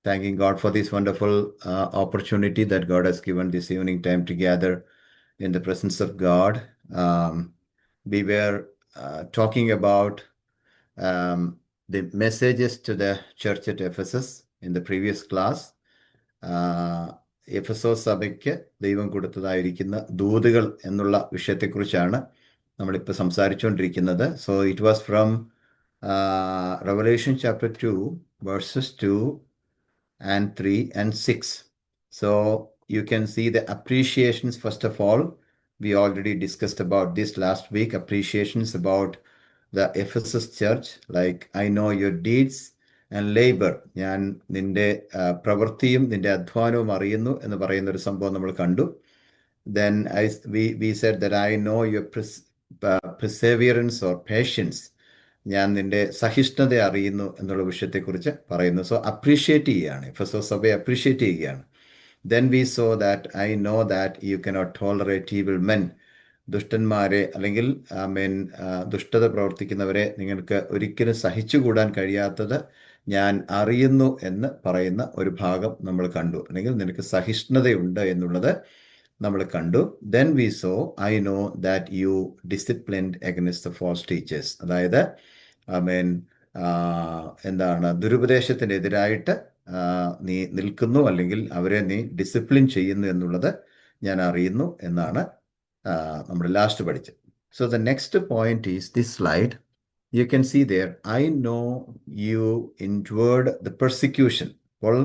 thanking God for this wonderful opportunity that God has given this evening time to gather in the presence of God. We were talking about the messages to the church at Ephesus in the previous class. Ephesus സഭയ്ക്ക് ദൈവം കൊടുത്തതായിരിക്കുന്ന ദൂതുകൾ എന്നുള്ള വിഷയത്തെക്കുറിച്ചാണ് നമ്മളിപ്പോൾ സംസാരിച്ചുകൊണ്ടിരിക്കുന്നത്. So it was from Revelation chapter 2, verses 2 and 3 and 6. So you can see the appreciations. First of all, we already discussed about this last week, appreciations about the Ephesus church, like I know your deeds and labor. ഞാൻ നിന്റെ പ്രവൃത്തിയും നിന്റെ അധ്വാനവും അറിയുന്നു എന്ന് പറയുന്ന ഒരു സംഭവം നമ്മൾ കണ്ടു. Then we said that I know your perseverance or patience. ഞാൻ നിന്റെ സഹിഷ്ണുത അറിയുന്നു എന്നുള്ള വിഷയത്തെക്കുറിച്ച് പറയുന്നു. സോ അപ്രീഷിയേറ്റ് ചെയ്യുകയാണ്, എഫെസോസ് സഭയെ അപ്രീഷിയേറ്റ് ചെയ്യുകയാണ്. Then we saw that I know that you cannot tolerate evil men. ദുഷ്ടന്മാരെ അല്ലെങ്കിൽ ദുഷ്ടത പ്രവർത്തിക്കുന്നവരെ നിങ്ങൾക്ക് ഒരിക്കലും സഹിച്ചുകൂടാൻ കഴിയാത്തത് ഞാൻ അറിയുന്നു എന്ന് പറയുന്ന ഒരു ഭാഗം നമ്മൾ കണ്ടു, അല്ലെങ്കിൽ നിനക്ക് സഹിഷ്ണുതയുണ്ട് എന്നുള്ളത് നമ്മൾ കണ്ടു. Then we saw I know that you disciplined against the false teachers. അതായത് എന്താണ്, ദുരുപദേശത്തിനെതിരായിട്ട് നീ നിൽക്കുന്നു, അല്ലെങ്കിൽ അവരെ നീ ഡിസിപ്ലിൻ ചെയ്യുന്നു എന്നുള്ളത് ഞാൻ അറിയുന്നു എന്നാണ് നമ്മൾ ലാസ്റ്റ് പഠിച്ചത്. So the next point is this slide. You can see there I know you endured the persecution. അപ്പോൾ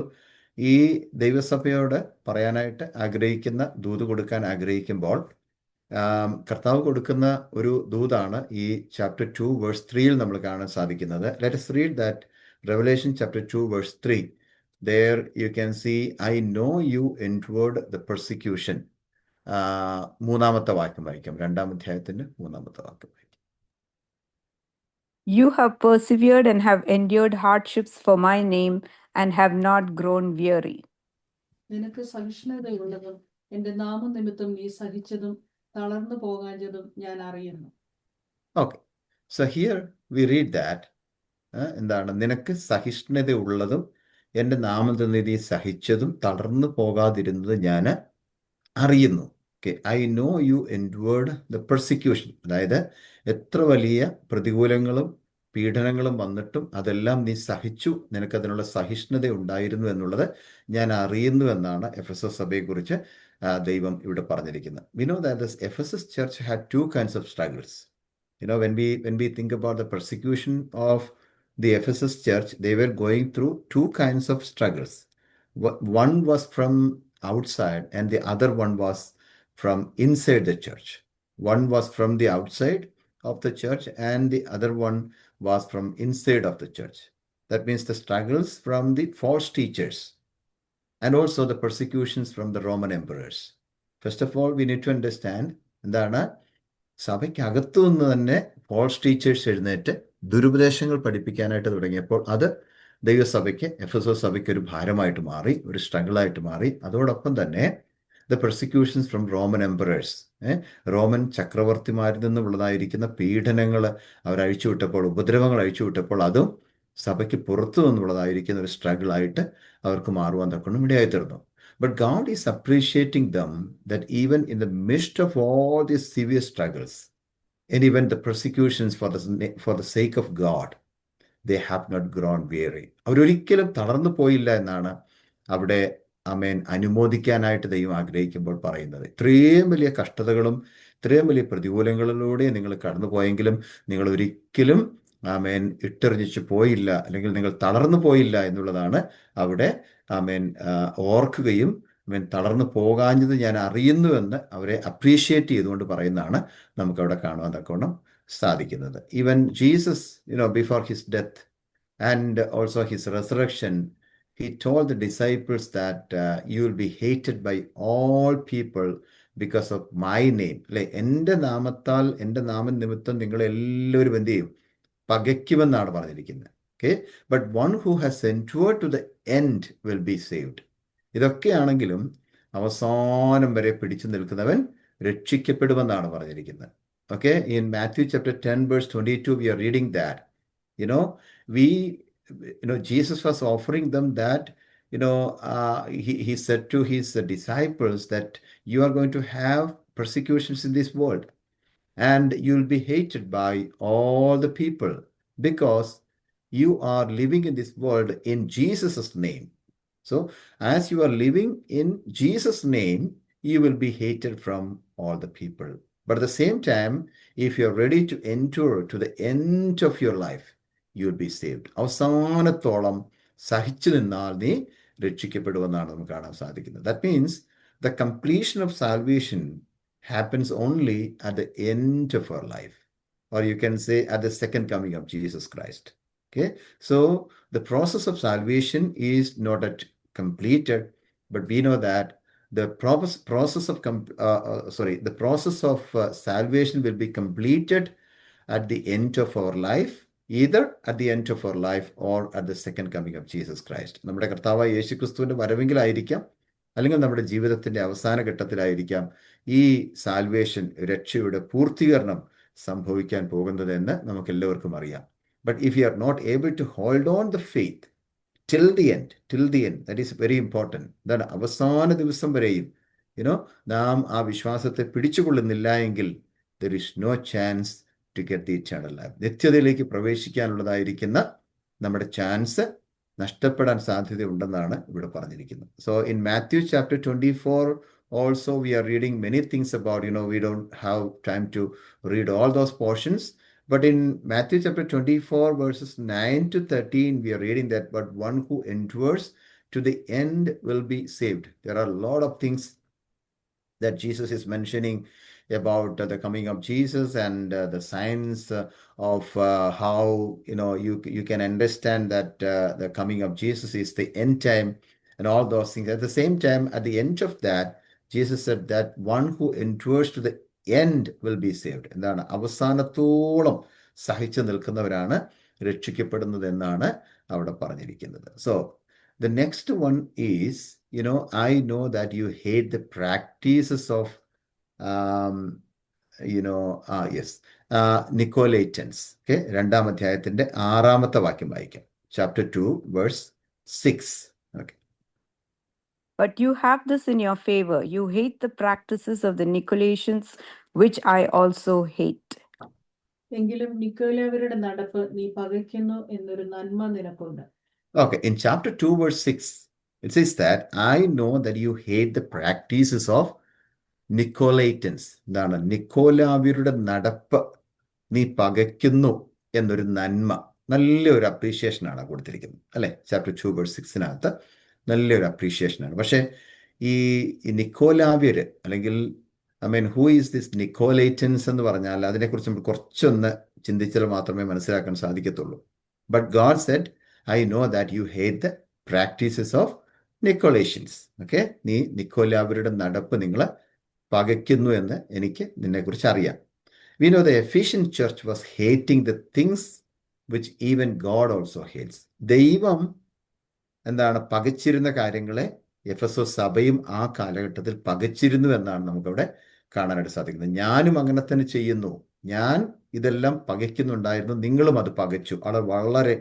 ഈ ദൈവസഭയോട് പറയാനായിട്ട് ആഗ്രഹിക്കുന്ന, ദൂത് കൊടുക്കാൻ ആഗ്രഹിക്കുമ്പോൾ കർത്താവ് കൊടുക്കുന്ന ഒരു ദൂതാണ് ഈ ചാപ്റ്റർ 2 വേഴ്സ് 3 നമ്മൾ കാണാൻ സാധിക്കുന്നത്. Let us read that Revelation chapter 2 verse 3. There you can see I know you endured the persecution. മൂന്നാമത്തെ വാക്യം വായിക്കാം, 2-ാം അധ്യായത്തിന്റെ 3-ാമത്തെ വാക്യം വായിക്കാം. You have persevered and have endured hardships for my name and have not grown weary. നിനക്ക് സഹിഷ്ണുതയുള്ളതും എന്റെ നാമനിമിത്തം നീ സഹിച്ചതും തളർന്നു പോകാഞ്ഞതും ഞാൻ അറിയുന്നു. Okay, so here we read that എന്താണ്, നിനക്ക് സഹിഷ്ണുതയുള്ളതും എൻ്റെ നാമത്തിൽ നീ സഹിച്ചതും തളർന്നു പോകാതിരുന്നത് ഞാൻ അറിയുന്നു. Okay, I know you endured the persecution. അതായത് എത്ര വലിയ പ്രതികൂലങ്ങളും പീഡനങ്ങളും വന്നിട്ടും അതെല്ലാം നീ സഹിച്ചു, നിനക്കതിനുള്ള സഹിഷ്ണുത ഉണ്ടായിരുന്നു എന്നുള്ളത് ഞാൻ അറിയുന്നു എന്നാണ് എഫെസോസ് സഭയെക്കുറിച്ച് ദൈവം ഇവിടെ പറഞ്ഞിരിക്കുന്നത്. We know that this Ephesus church had two kinds of struggles. You know, when we think about the persecution of the Ephesus church, they were going through two kinds of struggles. One was from outside and the other one was from inside the church. One was from the outside of the church and the other one was from inside of the church. That means the struggles from the false teachers and also the persecutions from the Roman emperors. First of all, we need to understand എന്താണ്, സഭയ്ക്കകത്തു നിന്ന് തന്നെ false teachers എഴുന്നേറ്റ് ദുരുപദേശങ്ങൾ പഠിപ്പിക്കാനായിട്ട് തുടങ്ങിയപ്പോൾ അത് ദൈവസഭയ്ക്ക്, എഫെസോസ് സഭയ്ക്ക് ഒരു ഭാരമായിട്ട് മാറി, ഒരു സ്ട്രഗിളായിട്ട് മാറി. അതോടൊപ്പം തന്നെ the persecutions from Roman emperors, Roman ചക്രവർത്തിമാരിൽ നിന്നുള്ളതായിരിക്കുന്ന പീഡനങ്ങൾ അവർ അഴിച്ചുവിട്ടപ്പോൾ, ഉപദ്രവങ്ങൾ അഴിച്ചുവിട്ടപ്പോൾ അതും സഭയ്ക്ക് പുറത്തു നിന്നുള്ളതായിരിക്കുന്ന ഒരു സ്ട്രഗിളായിട്ട് അവർക്ക് മാറുവാൻ തക്കണം ഇടയായിത്തീർന്നു. But God is appreciating them that even in the midst of all these severe struggles and even the persecutions for the sake of God, they have not grown weary. അവരൊരിക്കലും തളർന്നു പോയില്ല എന്നാണ് അവിടെ അനുമോദിക്കാനായിട്ട് ദൈവം ആഗ്രഹിക്കുമ്പോൾ പറയുന്നത്. ഇത്രയും വലിയ കഷ്ടതകളും ഇത്രയും വലിയ പ്രതികൂലങ്ങളിലൂടെ നിങ്ങൾ കടന്നു പോയെങ്കിലും നിങ്ങൾ ഒരിക്കലും ഇട്ടെറിഞ്ഞിച്ചു പോയില്ല, അല്ലെങ്കിൽ നിങ്ങൾ തളർന്നു പോയില്ല എന്നുള്ളതാണ് അവിടെ ഓർക്കുകയും തളർന്നു പോകാഞ്ഞത് ഞാൻ അറിയുന്നുവെന്ന് അവരെ അപ്രീഷിയേറ്റ് ചെയ്തുകൊണ്ട് പറയുന്നതാണ് നമുക്കവിടെ കാണുവാൻ തക്കവണ്ണം സാധിക്കുന്നത്. Even Jesus, before his death and also his resurrection, he told the disciples that you will be hated by all people because of my name. അല്ലെ, എൻ്റെ നാമത്താൽ, എൻ്റെ നാമനിമിത്തം നിങ്ങളെല്ലാവരും എന്ത് ചെയ്യും, പകയ്ക്കുമെന്നാണ് പറഞ്ഞിരിക്കുന്നത്. Okay, but one who has endured to the end will be saved. ഇതൊക്കെയാണെങ്കിലും അവസാനം വരെ പിടിച്ചു നിൽക്കുന്നവൻ രക്ഷിക്കപ്പെടുമെന്നാണ് പറഞ്ഞിരിക്കുന്നത്. Okay, in Matthew chapter 10 verse 22 we are reading that Jesus was offering them that he said to his disciples that you are going to have persecutions in this world, and you'll be hated by all the people because you are living in this world in Jesus' name. So, as you are living in Jesus' name, you will be hated from all the people. But at the same time, if you're ready to endure to the end of your life, you will be saved. അവസാനത്തോളം സഹിച്ചു നിന്നാൽ നീ രക്ഷിക്കപ്പെടുമെന്നാണ് നമുക്ക് കാണാൻ സാധിക്കുന്നത്. That means the completion of salvation happens only at the end of our life, or you can say at the second coming of Jesus Christ. Okay, so the process of salvation is not yet completed, but we know that the process of salvation will be completed at the end of our life, either at the end of our life or at the second coming of Jesus Christ. നമ്മുടെ കർത്താവായ യേശുക്രിസ്തുവിന്റെ വരവെങ്കിലായിരിക്കാം, അല്ലെങ്കിൽ നമ്മുടെ ജീവിതത്തിന്റെ അവസാന ഘട്ടത്തിലായിരിക്കാം ഈ salvation, രക്ഷയുടെ പൂർത്തീകരണം സംഭവിക്കാൻ പോകുന്നതെന്ന് നമുക്ക് എല്ലാവർക്കും അറിയാം. But if you are not able to hold on the faith till the end, that is very important. Then അവസാന ദിവസം വരെയും നാം ആ വിശ്വാസത്തെ പിടിച്ചുകൊള്ളുന്നില്ല എങ്കിൽ there is no chance to get the eternal life. നിത്യതയിലേക്ക് പ്രവേശിക്കാനുള്ളതായിരിക്കുന്ന നമ്മുടെ ചാൻസ് നഷ്ടപ്പെടാൻ സാധ്യതയുണ്ടെന്നാണ് ഇവിടെ പറഞ്ഞിരിക്കുന്നത്. So in Matthew chapter 24 also we are reading many things about, we don't have time to read all those portions. But in Matthew chapter 24, verses 9 to 13, we are reading that, but one who endures to the end will be saved. There are a lot of things that Jesus is mentioning about the coming of Jesus and the signs of how, you can understand that the coming of Jesus is the end time and all those things. At the same time, at the end of that, Jesus said that one who endures to the end will be saved. എന്താണ്? അവസാനത്തോളം സഹിച്ചു നിൽക്കുന്നവരാണ് രക്ഷിക്കപ്പെടുന്നത് എന്നാണ് അവിടെ പറഞ്ഞിരിക്കുന്നത്. So the next one is, I know that you hate the practices of Nicolaitans. Okay, 2-ാം അധ്യായത്തിന്റെ 6-ാമത്തെ വാക്യം വായിക്കാം. Chapter 2, verse 6. Okay. But you have this in your favor. You hate the practices of the Nicolaitans, which I also hate. എങ്കിലും നിക്കോലാവരുടെ നടപ്പ് നീ പകയ്ക്കുന്നു എന്നൊരു നന്മ നിനക്കുണ്ട്. Okay, in chapter 2, verse 6, it says that I know that you hate the practices of Nicolaitans. എന്താണ്? നിക്കോലാവ്യരുടെ നടപ്പ് നീ പകയ്ക്കുന്നു എന്നൊരു നന്മ, നല്ലൊരു അപ്രീഷിയേഷനാണ് കൊടുത്തിരിക്കുന്നത്, അല്ലെ? ചാപ്റ്റർ 2, verse 6-നകത്ത് നല്ലൊരു അപ്രീഷിയേഷനാണ്. പക്ഷേ ഈ നിക്കോലാവ്യര്, അല്ലെങ്കിൽ ഹൂ ഈസ് ദിസ് നിക്കോലൈറ്റൻസ് എന്ന് പറഞ്ഞാൽ അതിനെക്കുറിച്ച് നമ്മൾ കുറച്ചൊന്ന് ചിന്തിച്ചാൽ മാത്രമേ മനസ്സിലാക്കാൻ സാധിക്കത്തുള്ളൂ. But God Z, I know that you hate the practices of Nicolaitans. Okay, നീ നിക്കോലാവ്യരുടെ നടപ്പ് നിങ്ങൾ പകയ്ക്കുന്നു എന്ന് എനിക്ക് നിന്നെക്കുറിച്ച് അറിയാം. We know the Ephesian church was hating the things which even God also hates. ദൈവം എന്താണ് പകച്ചിരുന്ന കാര്യങ്ങളെ എഫെസോസ് സഭയും ആ കാലഘട്ടത്തിൽ പകച്ചിരുന്നു എന്നാണ് നമുക്കവിടെ കാണാനായിട്ട് സാധിക്കുന്നത്. ഞാനും അങ്ങനെ തന്നെ ചെയ്യുന്നു, ഞാൻ ഇതെല്ലാം പകയ്ക്കുന്നുണ്ടായിരുന്നു, നിങ്ങളും അത് പകച്ചു. അത് വളരെ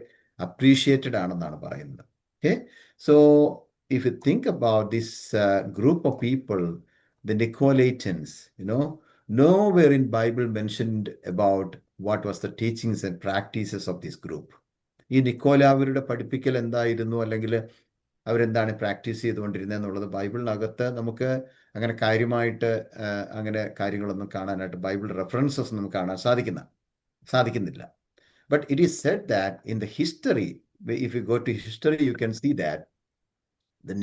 അപ്രീഷിയേറ്റഡ് ആണെന്നാണ് പറയുന്നത്. Okay, so if you think about this group of people, the Nicolaitans, nowhere in Bible mentioned about what was the teachings and practices of this group. ഈ നിക്കോലാവരുടെ പഠിപ്പിക്കൽ എന്തായിരുന്നു, അല്ലെങ്കിൽ അവരെന്താണ് പ്രാക്ടീസ് ചെയ്തുകൊണ്ടിരുന്നത് എന്നുള്ളത് ബൈബിളിനകത്ത് നമുക്ക് അങ്ങനെ കാര്യമായിട്ട് അങ്ങനെ കാര്യങ്ങളൊന്നും കാണാനായിട്ട് ബൈബിൾ റെഫറൻസസ് നമുക്ക് കാണാൻ സാധിക്കുന്നില്ല. But it is said that in the history, if you go to history, you can see that the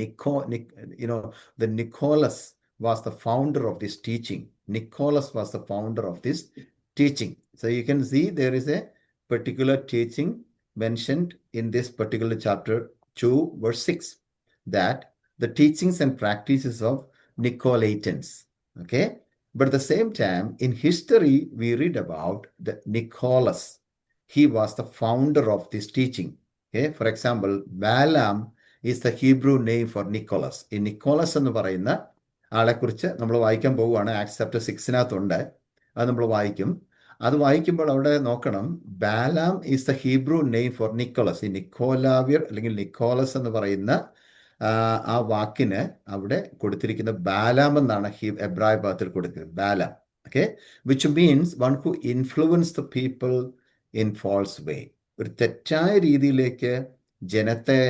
Nicholas was the founder of this teaching. Nicholas was the founder of this teaching. So you can see there is a particular teaching mentioned in this particular chapter 2, verse 6, that the teachings and practices of Nicolaitans. Okay, but at the same time, in history, we read about the Nicholas. He was the founder of this teaching. Okay, for example, Balaam is the Hebrew name for Nicholas. In Nicholas എന്ന് പറയുന്ന ആളെക്കുറിച്ച് നമ്മൾ വായിക്കാൻ പോവുകയാണ്. Acts chapter 6-നകത്തുണ്ട്, അത് നമ്മൾ വായിക്കും. അത് വായിക്കുമ്പോൾ അവിടെ നോക്കണം, Balaam is the Hebrew name for Nicholas. ഈ നിക്കോലാവ്യർ അല്ലെങ്കിൽ നിക്കോളസ് എന്ന് പറയുന്ന ആ വാക്കിന് അവിടെ കൊടുത്തിരിക്കുന്ന ബാലാം എന്നാണ് എബ്രായ പദത്തിൽ കൊടുത്തിരിക്കുന്നത്, Balaam. Okay, which means one who influence the people in false way. ഒരു തെറ്റായ രീതിയിലേക്ക് ജനത്തെ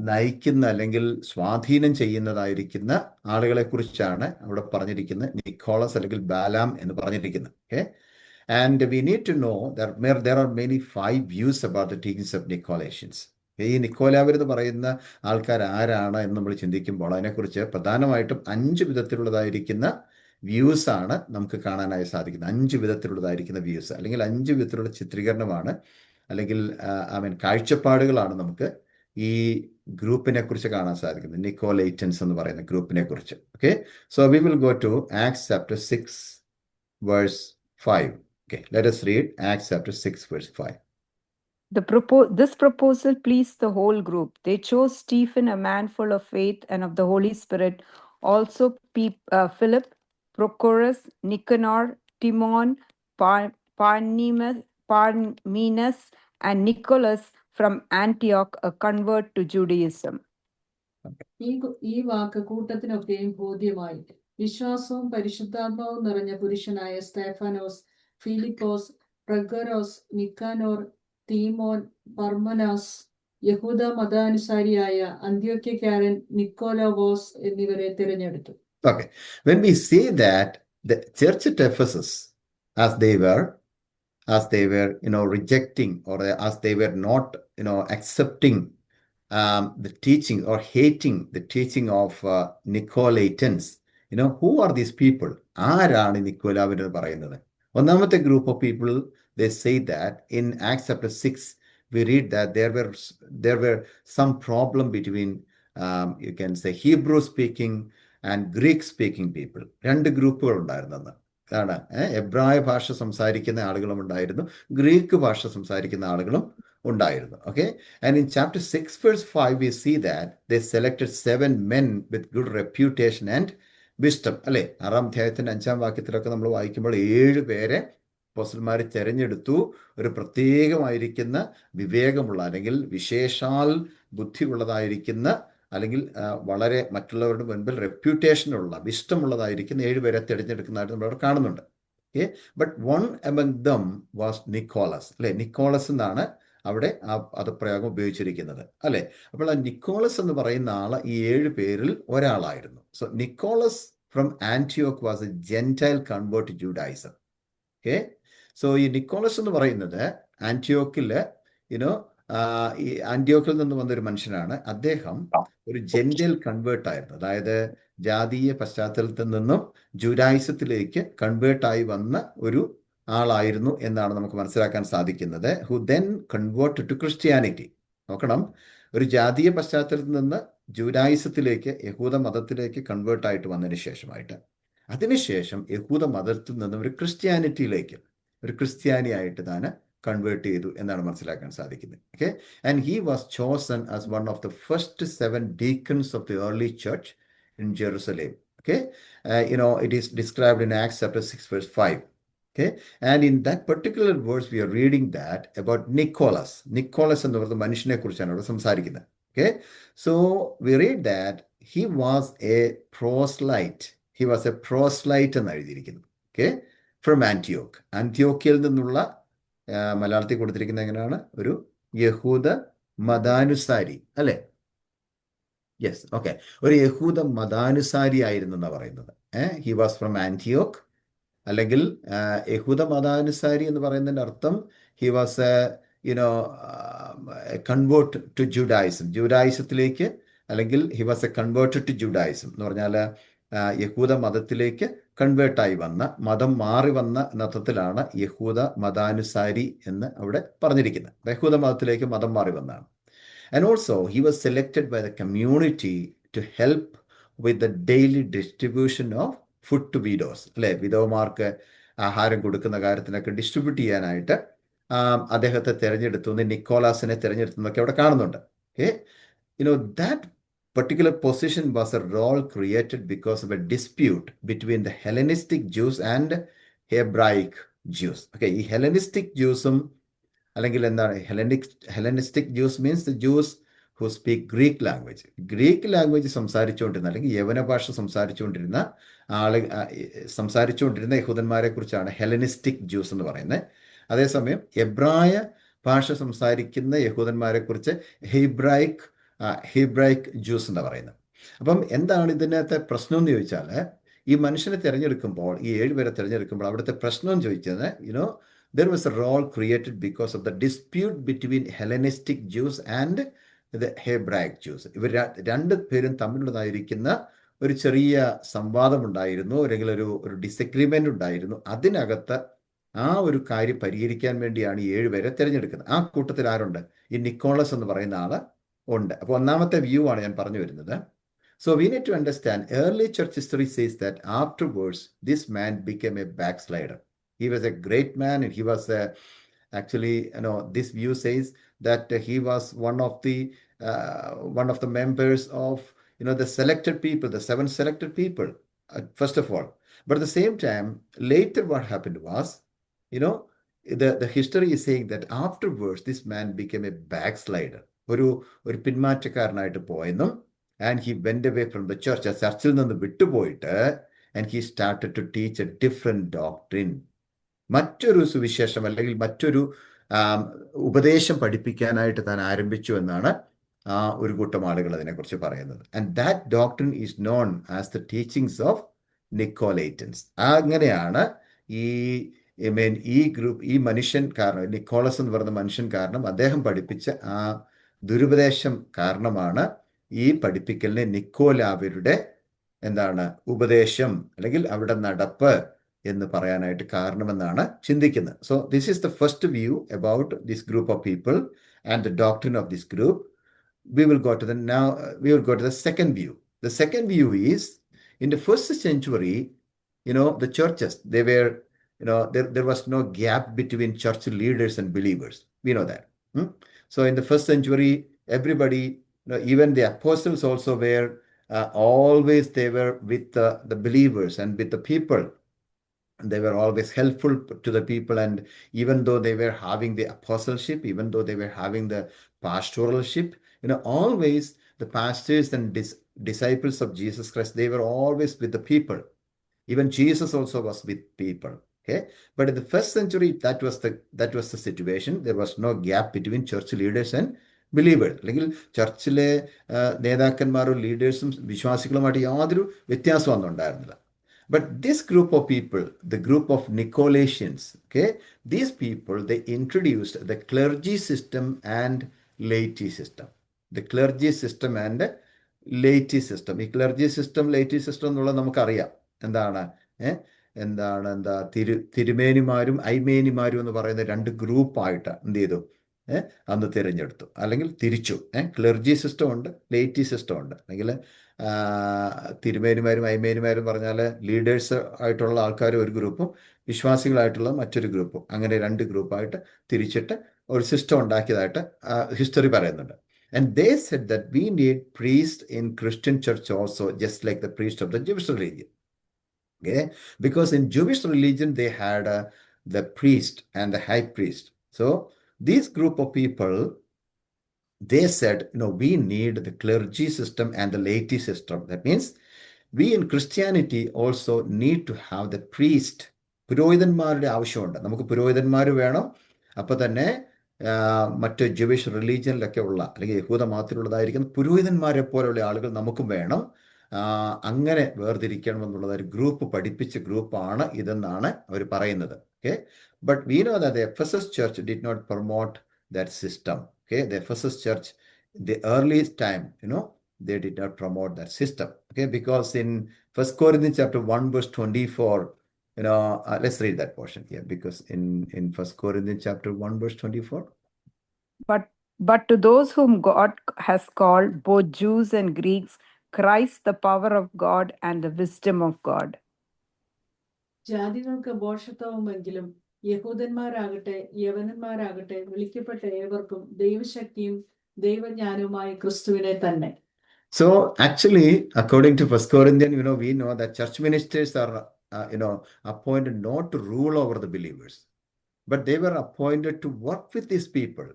നയിക്കുന്ന അല്ലെങ്കിൽ സ്വാധീനം ചെയ്യുന്നതായിരിക്കുന്ന ആളുകളെ കുറിച്ചാണ് അവിടെ പറഞ്ഞിരിക്കുന്നത് നിക്കോളസ് അല്ലെങ്കിൽ ബാലാം എന്ന് പറഞ്ഞിരിക്കുന്നത്. Okay, and we need to know there are many 5 views about the teachings of Nicolaitans. ഈ നിക്കോലാവർ എന്ന് പറയുന്ന ആൾക്കാർ ആരാണ് എന്ന് നമ്മൾ ചിന്തിക്കുമ്പോൾ അതിനെക്കുറിച്ച് പ്രധാനമായിട്ടും 5 വിധത്തിലുള്ളതായിരിക്കുന്ന വ്യൂസ് ആണ് നമുക്ക് കാണാനായി സാധിക്കുന്നത്. 5 വിധത്തിലുള്ളതായിരിക്കുന്ന വ്യൂസ് അല്ലെങ്കിൽ 5 വിധത്തിലുള്ള ചിത്രീകരണമാണ് അല്ലെങ്കിൽ കാഴ്ചപ്പാടുകളാണ് നമുക്ക് ഈ ഗ്രൂപ്പിനെ കുറിച്ച് കാണാൻ സാധിക്കുന്നത്, നിക്കോലൈറ്റൻസ് എന്ന് പറയുന്ന ഗ്രൂപ്പിനെ കുറിച്ച്. Okay, so we will go to Acts chapter 6 verse 5. Okay, let us read Acts chapter 6 verse 5. This proposal pleased the whole group. They chose Stephen, a man full of faith and of the Holy Spirit, also Philip, Prochorus, Nicanor, Timon, Parmenas, and Nicholas from Antioch, a convert to Judaism. ഈ വാക്ക് കൂട്ടത്തിനൊക്കെയും ബോധ്യമായി. വിശ്വാസവും പരിശുദ്ധാത്മാവും നിറഞ്ഞ പുരുഷനായ സ്തേഫാനോസ്, ഫിലിപ്പോസ്, പ്രഗരോസ്, നിക്കാനോർ, തീമോൻ, പർമനാസ്, യഹൂദ മതാനുസാരിയായ അന്ത്യോക്യക്കാരൻ നിക്കോലോവോസ് എന്നിവരെ തിരഞ്ഞെടുത്തു. Okay, when we say that the church at Ephesus, as they were rejecting, or as they were not accepting the teaching or hating the teaching of Nicolaitans, who are these people? ആരാണ് നിക്കോലാവർ എന്ന് പറയുന്നത്? ഒന്നാമത്തെ group of people, they say that in Acts chapter 6 we read that there were some problem between you can say Hebrew speaking and Greek speaking people. 2 ഗ്രൂപ്പുകൾ ഉണ്ടായിരുന്നെന്ന്. അതാണ് എബ്രായ ഭാഷ സംസാരിക്കുന്ന ആളുകളും ഉണ്ടായിരുന്നു, ഗ്രീക്ക് ഭാഷ സംസാരിക്കുന്ന ആളുകളും ഉണ്ടായിരുന്നു. Okay, and in chapter 6 verse 5 we see that they selected 7 men with good reputation and wisdom. അല്ലെ, 6-ാം അധ്യായത്തിന്റെ 5-ാം വാക്യത്തിലൊക്കെ നമ്മൾ വായിക്കുമ്പോൾ 7 പേരെ അപ്പോസ്തലന്മാർ തിരഞ്ഞെടുത്തു. ഒരു പ്രത്യേകമായിരിക്കുന്ന വിവേകമുള്ള അല്ലെങ്കിൽ വിശേഷാൽ ബുദ്ധിയുള്ളതായിരിക്കുന്ന അല്ലെങ്കിൽ വളരെ മറ്റുള്ളവരുടെ മുൻപിൽ റെപ്യൂട്ടേഷനുള്ള വിഷ്ടമുള്ളതായിരിക്കുന്ന 7 പേരെ തിരഞ്ഞെടുക്കുന്നതായിട്ട് നമ്മൾ അവിടെ കാണുന്നുണ്ട്. Okay, but one among them was Nicholas. അല്ലെ, നിക്കോളസ് എന്നാണ് അവിടെ ആ പദപ്രയോഗം ഉപയോഗിച്ചിരിക്കുന്നത്. അല്ലെ, അപ്പോൾ ആ നിക്കോളസ് എന്ന് പറയുന്ന ആൾ ഈ 7 പേരിൽ ഒരാളായിരുന്നു. സോ നിക്കോളസ് ഫ്രം ആന്റിയോക്ക് was a gentile convert to Judaism. Okay, so ഈ നിക്കോളസ് എന്ന് പറയുന്നത് ആന്റിയോക്കിൽ ഈ ആന്റിയോക്കിൽ നിന്ന് വന്നൊരു മനുഷ്യനാണ്. അദ്ദേഹം ഒരു ജെന്റൈൽ കൺവേർട്ട് ആയിരുന്നു, അതായത് ജാതീയ പശ്ചാത്തലത്തിൽ നിന്നും ജൂഡായിസത്തിലേക്ക് കൺവേർട്ടായി വന്ന ഒരു ആളായിരുന്നു എന്നാണ് നമുക്ക് മനസ്സിലാക്കാൻ സാധിക്കുന്നത്. Who then convert to Christianity. നോക്കണം, ഒരു ജാതീയ പശ്ചാത്തലത്തിൽ നിന്ന് ജൂഡായിസത്തിലേക്ക് യഹൂദ മതത്തിലേക്ക് കൺവേർട്ടായിട്ട് വന്നതിന് ശേഷമായിട്ട് അതിനുശേഷം യഹൂദ മതത്തിൽ നിന്ന് ഒരു ക്രിസ്ത്യാനിറ്റിയിലേക്ക് ഒരു ക്രിസ്ത്യാനിയായിട്ട് താൻ കൺവേർട്ട് ചെയ്തു എന്നാണ് മനസ്സിലാക്കാൻ സാധിക്കുന്നത്. Okay, and he was chosen as one of the first 7 deacons of the early church in Jerusalem. Okay, it is described in Acts chapter 6 verse 5. Okay, and in that particular verse we are reading that about Nicholas എന്ന് പറയുന്ന മനുഷ്യനെ കുറിച്ചാണ് അവിടെ സംസാരിക്കുന്നത്. Okay, so we read that he was a proselyte എന്ന് എഴുതിയിരിക്കുന്നു. Okay, from Antioch. ആന്റിയോക്കിൽ നിന്നുള്ള മലയാളത്തിൽ കൊടുത്തിരിക്കുന്നത് എങ്ങനെയാണ്? ഒരു യഹൂദ മതാനുസാരി. അല്ലെ, യെസ്, ഓക്കെ, ഒരു യഹൂദ മതാനുസാരി ആയിരുന്നു എന്നാണ് പറയുന്നത്. ഹി വാസ് ഫ്രം ആന്റിയോക്ക്. അല്ലെങ്കിൽ യഹൂദ മതാനുസാരി എന്ന് പറയുന്നതിൻ്റെ അർത്ഥം he was convert to Judaism, ജൂഡായിസത്തിലേക്ക്, അല്ലെങ്കിൽ he was a converted to Judaism എന്ന് പറഞ്ഞാൽ യഹൂദ മതത്തിലേക്ക് കൺവേർട്ടായി വന്ന, മതം മാറി വന്ന അർത്ഥത്തിലാണ് യഹൂദ മതാനുസാരി എന്ന് അവിടെ പറഞ്ഞിരിക്കുന്നത്. യഹൂദ മതത്തിലേക്ക് മതം മാറി വന്നതാണ്. And also he was selected by the community to help with the daily distribution of food to widows. അല്ലെ, വിധവമാർക്ക് ആഹാരം കൊടുക്കുന്ന കാര്യത്തിനൊക്കെ ഡിസ്ട്രിബ്യൂട്ട് ചെയ്യാനായിട്ട് അദ്ദേഹത്തെ തിരഞ്ഞെടുത്തു, നിക്കോളാസിനെ തിരഞ്ഞെടുത്തു എന്നൊക്കെ അവിടെ കാണുന്നുണ്ട്. Okay, that particular position was a role created because of a dispute between the Hellenistic Jews and Hebraic Jews. Okay, ഈ Hellenistic Jewsum അല്ലെങ്കിൽ എന്താണ് Hellenistic Jews means the Jews who speak Greek language. Greek language സംസാരിച്ചുകൊണ്ടിരുന്ന അല്ലെങ്കിൽ യവന ഭാഷ സംസാരിച്ചുകൊണ്ടിരുന്ന യഹൂദന്മാരെ കുറിച്ചാണ് Hellenistic juice എന്ന് പറയുന്നത്. അതേസമയം എബ്രായ ഭാഷ സംസാരിക്കുന്ന യഹൂദന്മാരെ കുറിച്ച് ഹീബ്രൈക് ജ്യൂസ് എന്ന് പറയുന്നത്. അപ്പം എന്താണ് ഇതിനകത്തെ പ്രശ്നം എന്ന് ചോദിച്ചാൽ, ഈ മനുഷ്യനെ തിരഞ്ഞെടുക്കുമ്പോൾ, ഈ 7 പേരെ തിരഞ്ഞെടുക്കുമ്പോൾ അവിടുത്തെ പ്രശ്നം എന്ന് ചോദിച്ചത്, there was a role created because of the dispute between Hellenistic Jews and the Hebraic Jews. ഇവർ രണ്ട് പേരും തമ്മിലുള്ളതായിരിക്കുന്ന ഒരു ചെറിയ സംവാദമുണ്ടായിരുന്നു, അല്ലെങ്കിൽ ഒരു ഡിസഗ്രിമെൻ്റ് ഉണ്ടായിരുന്നു. അതിനകത്ത് ആ ഒരു കാര്യം പരിഹരിക്കാൻ വേണ്ടിയാണ് ഈ 7 പേരെ തിരഞ്ഞെടുക്കുന്നത്. ആ കൂട്ടത്തിൽ ആരുണ്ട്? ഈ നിക്കോളസ് എന്ന് പറയുന്ന ആള് ഉണ്ട്. അപ്പോൾ ഒന്നാമത്തെ വ്യൂ ആണ് ഞാൻ പറഞ്ഞു വരുന്നത്. So we need to understand early church history says that afterwards this man became a backslider. He was a great man, and he was actually, this view says that he was one of the members of, the selected people, the 7 selected people, first of all. But at the same time, later what happened was, the history is saying that afterwards this man became a backslider. ഒരു പിന്മാറ്റക്കാരനായിട്ട് പോയെന്നും, and he went away from the church. ആ ചർച്ചിൽ നിന്ന് വിട്ടുപോയിട്ട്, and he started to teach a different doctrine. മറ്റൊരു സുവിശേഷം അല്ലെങ്കിൽ മറ്റൊരു ഉപദേശം പഠിപ്പിക്കാനായിട്ട് താൻ ആരംഭിച്ചു എന്നാണ് ഒരു കൂട്ടം ആളുകൾ അതിനെക്കുറിച്ച് പറയുന്നത്. And that doctrine is known as the teachings of Nicolaitans. അങ്ങനെയാണ് ഈ മനുഷ്യൻ കാരണം, നിക്കോളസ് എന്ന് പറയുന്ന മനുഷ്യൻ കാരണം, അദ്ദേഹം പഠിപ്പിച്ച ആ ദുരുപദേശം കാരണമാണ് ഈ പഠിപ്പിക്കലിനെ നിക്കോലാവരുടെ ഉപദേശം അല്ലെങ്കിൽ അവരുടെ നടപ്പ് എന്ന് പറയാനായിട്ട് കാരണമെന്നാണ് ചിന്തിക്കുന്നത്. So this is the first view about this group of people and the doctrine of this group. We will go to the second view. The second view is, in the first century, the churches, they were, there was no gap between church leaders and believers. We know that. So in the first century, everybody, even the apostles also were always, they were with the believers and with the people. They were always helpful to the people, and even though they were having the apostleship, even though they were having the pastoralship, always the pastors and disciples of Jesus Christ, they were always with the people. Even Jesus also was with people. Okay, but in the first century, that was the situation. There was no gap between church leaders and believers. അല്ലെങ്കിൽ ചർച്ചിലെ നേതാക്കന്മാരും ലീഡേഴ്സും വിശ്വാസികളുമായിട്ട് യാതൊരു വ്യത്യാസമൊന്നും ഉണ്ടായിരുന്നില്ല. But this group of people, the group of Nicolaitans, okay, these people, they introduced the clergy system and laity system. The clergy system and laity system. ഈ clergy system, laity system എന്നുള്ളത് നമുക്കറിയാം. തിരുമേനിമാരും ഐമേനിമാരും എന്ന് പറയുന്ന 2 ഗ്രൂപ്പായിട്ട് എന്ത് ചെയ്തു, അന്ന് തിരഞ്ഞെടുത്തു, അല്ലെങ്കിൽ തിരിച്ചു. ക്ലർജി സിസ്റ്റം ഉണ്ട്, ലേറ്റി സിസ്റ്റം ഉണ്ട്. അല്ലെങ്കിൽ തിരുമേനിമാരും ഐമേനിമാരും പറഞ്ഞാൽ ലീഡേഴ്സ് ആയിട്ടുള്ള ആൾക്കാർ ഒരു ഗ്രൂപ്പും വിശ്വാസികളായിട്ടുള്ള മറ്റൊരു ഗ്രൂപ്പും, അങ്ങനെ 2 ഗ്രൂപ്പായിട്ട് തിരിച്ചിട്ട് ഒരു സിസ്റ്റം ഉണ്ടാക്കിയതായിട്ട് ഹിസ്റ്ററി പറയുന്നുണ്ട്. And they said that we need priests in Christian church also, just like the priest of the Jewish religion. Okay, because in Jewish religion they had the priest and the high priest. So this group of people, they said, we need the clergy system and the laity system. That means we in Christianity also need to have the priest. പുരോഹിതന്മാരുടെ ആവശ്യമുണ്ട്. നമുക്ക് പുരോഹിതന്മാർ വേണം. അപ്പോൾ തന്നെ മറ്റ് Jewish റിലീജിയനിലൊക്കെ ഉള്ള അല്ലെങ്കിൽ യഹൂദ മതത്തിലുള്ളതായിരിക്കുന്ന പുരോഹിതന്മാരെ പോലെയുള്ള ആളുകൾ നമുക്കും വേണം. അങ്ങനെ വേർതിരിക്കണമെന്നുള്ളത് ഒരു ഗ്രൂപ്പ് പഠിപ്പിച്ച ഗ്രൂപ്പാണ് ഇതെന്നാണ് അവർ പറയുന്നത്. Okay, but we know that the Ephesus church did not promote that system. Okay, the Ephesus church, the earliest time, they did not promote that system. Okay, because in 1 Corinthians chapter 1 verse 24, let's read that portion here, because in 1 Corinthians chapter 1 verse 24. But to those whom God has called, both Jews and Greeks, Christ the power of God and the wisdom of God. ജാതികൾക്ക് ഭോഷത്വവുമെങ്കിലും യഹൂദന്മാരാകട്ടെ യവനന്മാരാകട്ടെ വിളിക്കപ്പെട്ട ഏവർക്കും ദൈവശക്തിയും ദൈവജ്ഞാനവുമായ ക്രിസ്തുവിനെ തന്നെ. So actually, according to 1 Corinthians, we know that church ministers are appointed not to rule over the believers, but they were appointed to work with these people.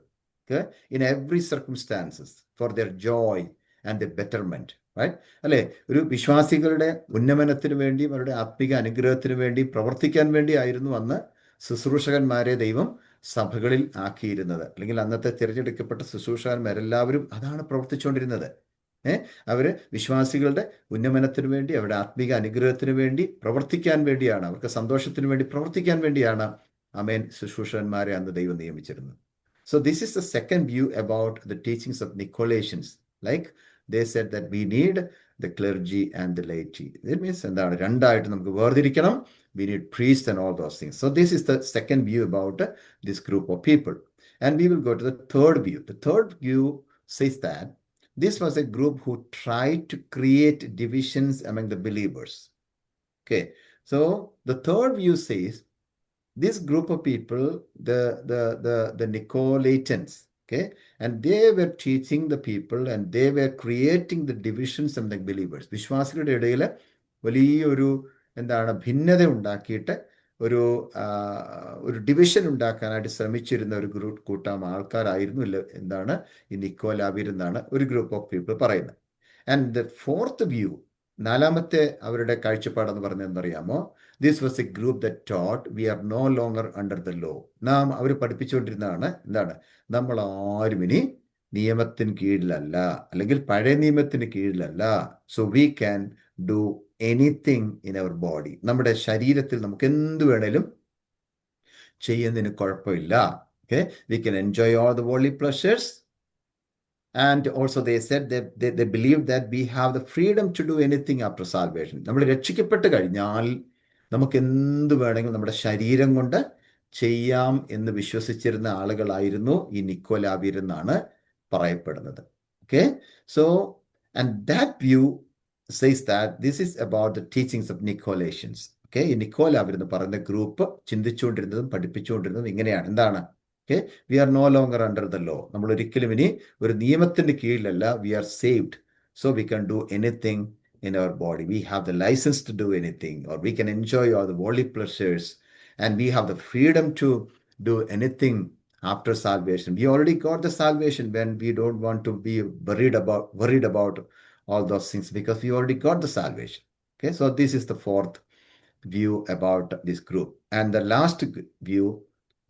okay, in every circumstances for their joy and their betterment. Right? അല്ലേ? ഒരു വിശ്വാസികളുടെ ഉന്നമനത്തിന് വേണ്ടിയും അവരുടെ ആത്മിക അനുഗ്രഹത്തിന് വേണ്ടിയും പ്രവർത്തിക്കാൻ വേണ്ടിയായിരുന്നു അന്ന് ശുശ്രൂഷകന്മാരെ ദൈവം സഭകളിൽ ആക്കിയിരുന്നത്. അല്ലെങ്കിൽ അന്നത്തെ തിരഞ്ഞെടുക്കപ്പെട്ട ശുശ്രൂഷകന്മാരെല്ലാവരും അതാണ് പ്രവർത്തിച്ചുകൊണ്ടിരുന്നത്. അവർ വിശ്വാസികളുടെ ഉന്നമനത്തിന് വേണ്ടി, അവരുടെ ആത്മിക അനുഗ്രഹത്തിന് വേണ്ടി പ്രവർത്തിക്കാൻ വേണ്ടിയാണ്, അവർക്ക് സന്തോഷത്തിന് വേണ്ടി പ്രവർത്തിക്കാൻ വേണ്ടിയാണ് ആമേൻ ശുശ്രൂഷകന്മാരെ അന്ന് ദൈവം നിയമിച്ചിരുന്നത്. So this is the second view about the teachings of Nicolaitans. Like they said that we need the clergy and the laity. That means എന്താണ്? രണ്ടായിട്ട് നമുക്ക് വേർതിരിക്കണം. We need priests and all those things. So this is the second view about this group of people. And we will go to the third view. The third view says that this was a group who tried to create divisions among the believers. Okay. So the third view says this group of people, the Nicolaitans, okay, and they were teaching the people and they were creating the divisions among believers. വിശ്വാസികളുടെ ഇടയിൽ വലിയൊരു എന്താണ് ഭിന്നത ഉണ്ടാക്കിയിട്ട് ഒരു division ഉണ്ടാക്കാനായിട്ട് ശ്രമിച്ചിരുന്ന ഒരു കൂട്ടം ആൾക്കാരായിരുന്നു എന്താണ് ഈ നിക്കോലാവിരെന്നാണ് ഒരു ഗ്രൂപ്പ് ഓഫ് പീപ്പിൾ പറയുന്നത്. ആൻഡ് ദ ഫോർത്ത് വ്യൂ, നാലാമത്തെ അവരുടെ കാഴ്ചപ്പാടെന്ന് പറഞ്ഞത് എന്തറിയാമോ? This was a group that taught we are no longer under the law. നാം അവർ പഠിപ്പിച്ചുകൊണ്ടിരുന്നതാണ് എന്താണ്? നമ്മൾ ആരും ഇനി നിയമത്തിന് കീഴിലല്ല, അല്ലെങ്കിൽ പഴയ നിയമത്തിന് കീഴിലല്ല. So we can do anything in our body. നമ്മുടെ ശരീരത്തിൽ നമുക്ക് എന്ത് വേണേലും ചെയ്യുന്നതിന് കുഴപ്പമില്ല. Okay, we can enjoy all the worldly pleasures. And also they said that they believed that we have the freedom to do anything after salvation. നമ്മൾ രക്ഷിക്കപ്പെട്ട് കഴിഞ്ഞാൽ നമുക്ക് എന്ത് വേണമെങ്കിലും നമ്മുടെ ശരീരം കൊണ്ട് ചെയ്യാം എന്ന് വിശ്വസിച്ചിരുന്ന ആളുകളായിരുന്നു ഈ നിക്കോലാവിരെന്നാണ് പറയപ്പെടുന്നത്. Okay, so and that view says that this is about the teachings of Nicolaitans. Okay, ഈ നിക്കോലാവിരെന്ന് പറയുന്ന ഗ്രൂപ്പ് ചിന്തിച്ചുകൊണ്ടിരുന്നതും പഠിപ്പിച്ചുകൊണ്ടിരുന്നതും ഇങ്ങനെയാണ്. എന്താണ്? Okay, we are no longer under the law. നമ്മൾ ഒരിക്കലും ഇനി ഒരു നിയമത്തിന്റെ കീഴിലല്ല. We are saved, so we can do anything in our body. We have the license to do anything, or we can enjoy all the worldly pleasures, and we have the freedom to do anything after salvation. We already got the salvation when we don't want to be worried about all those things, because we already got the salvation. Okay, so this is the fourth view about this group. And the last view,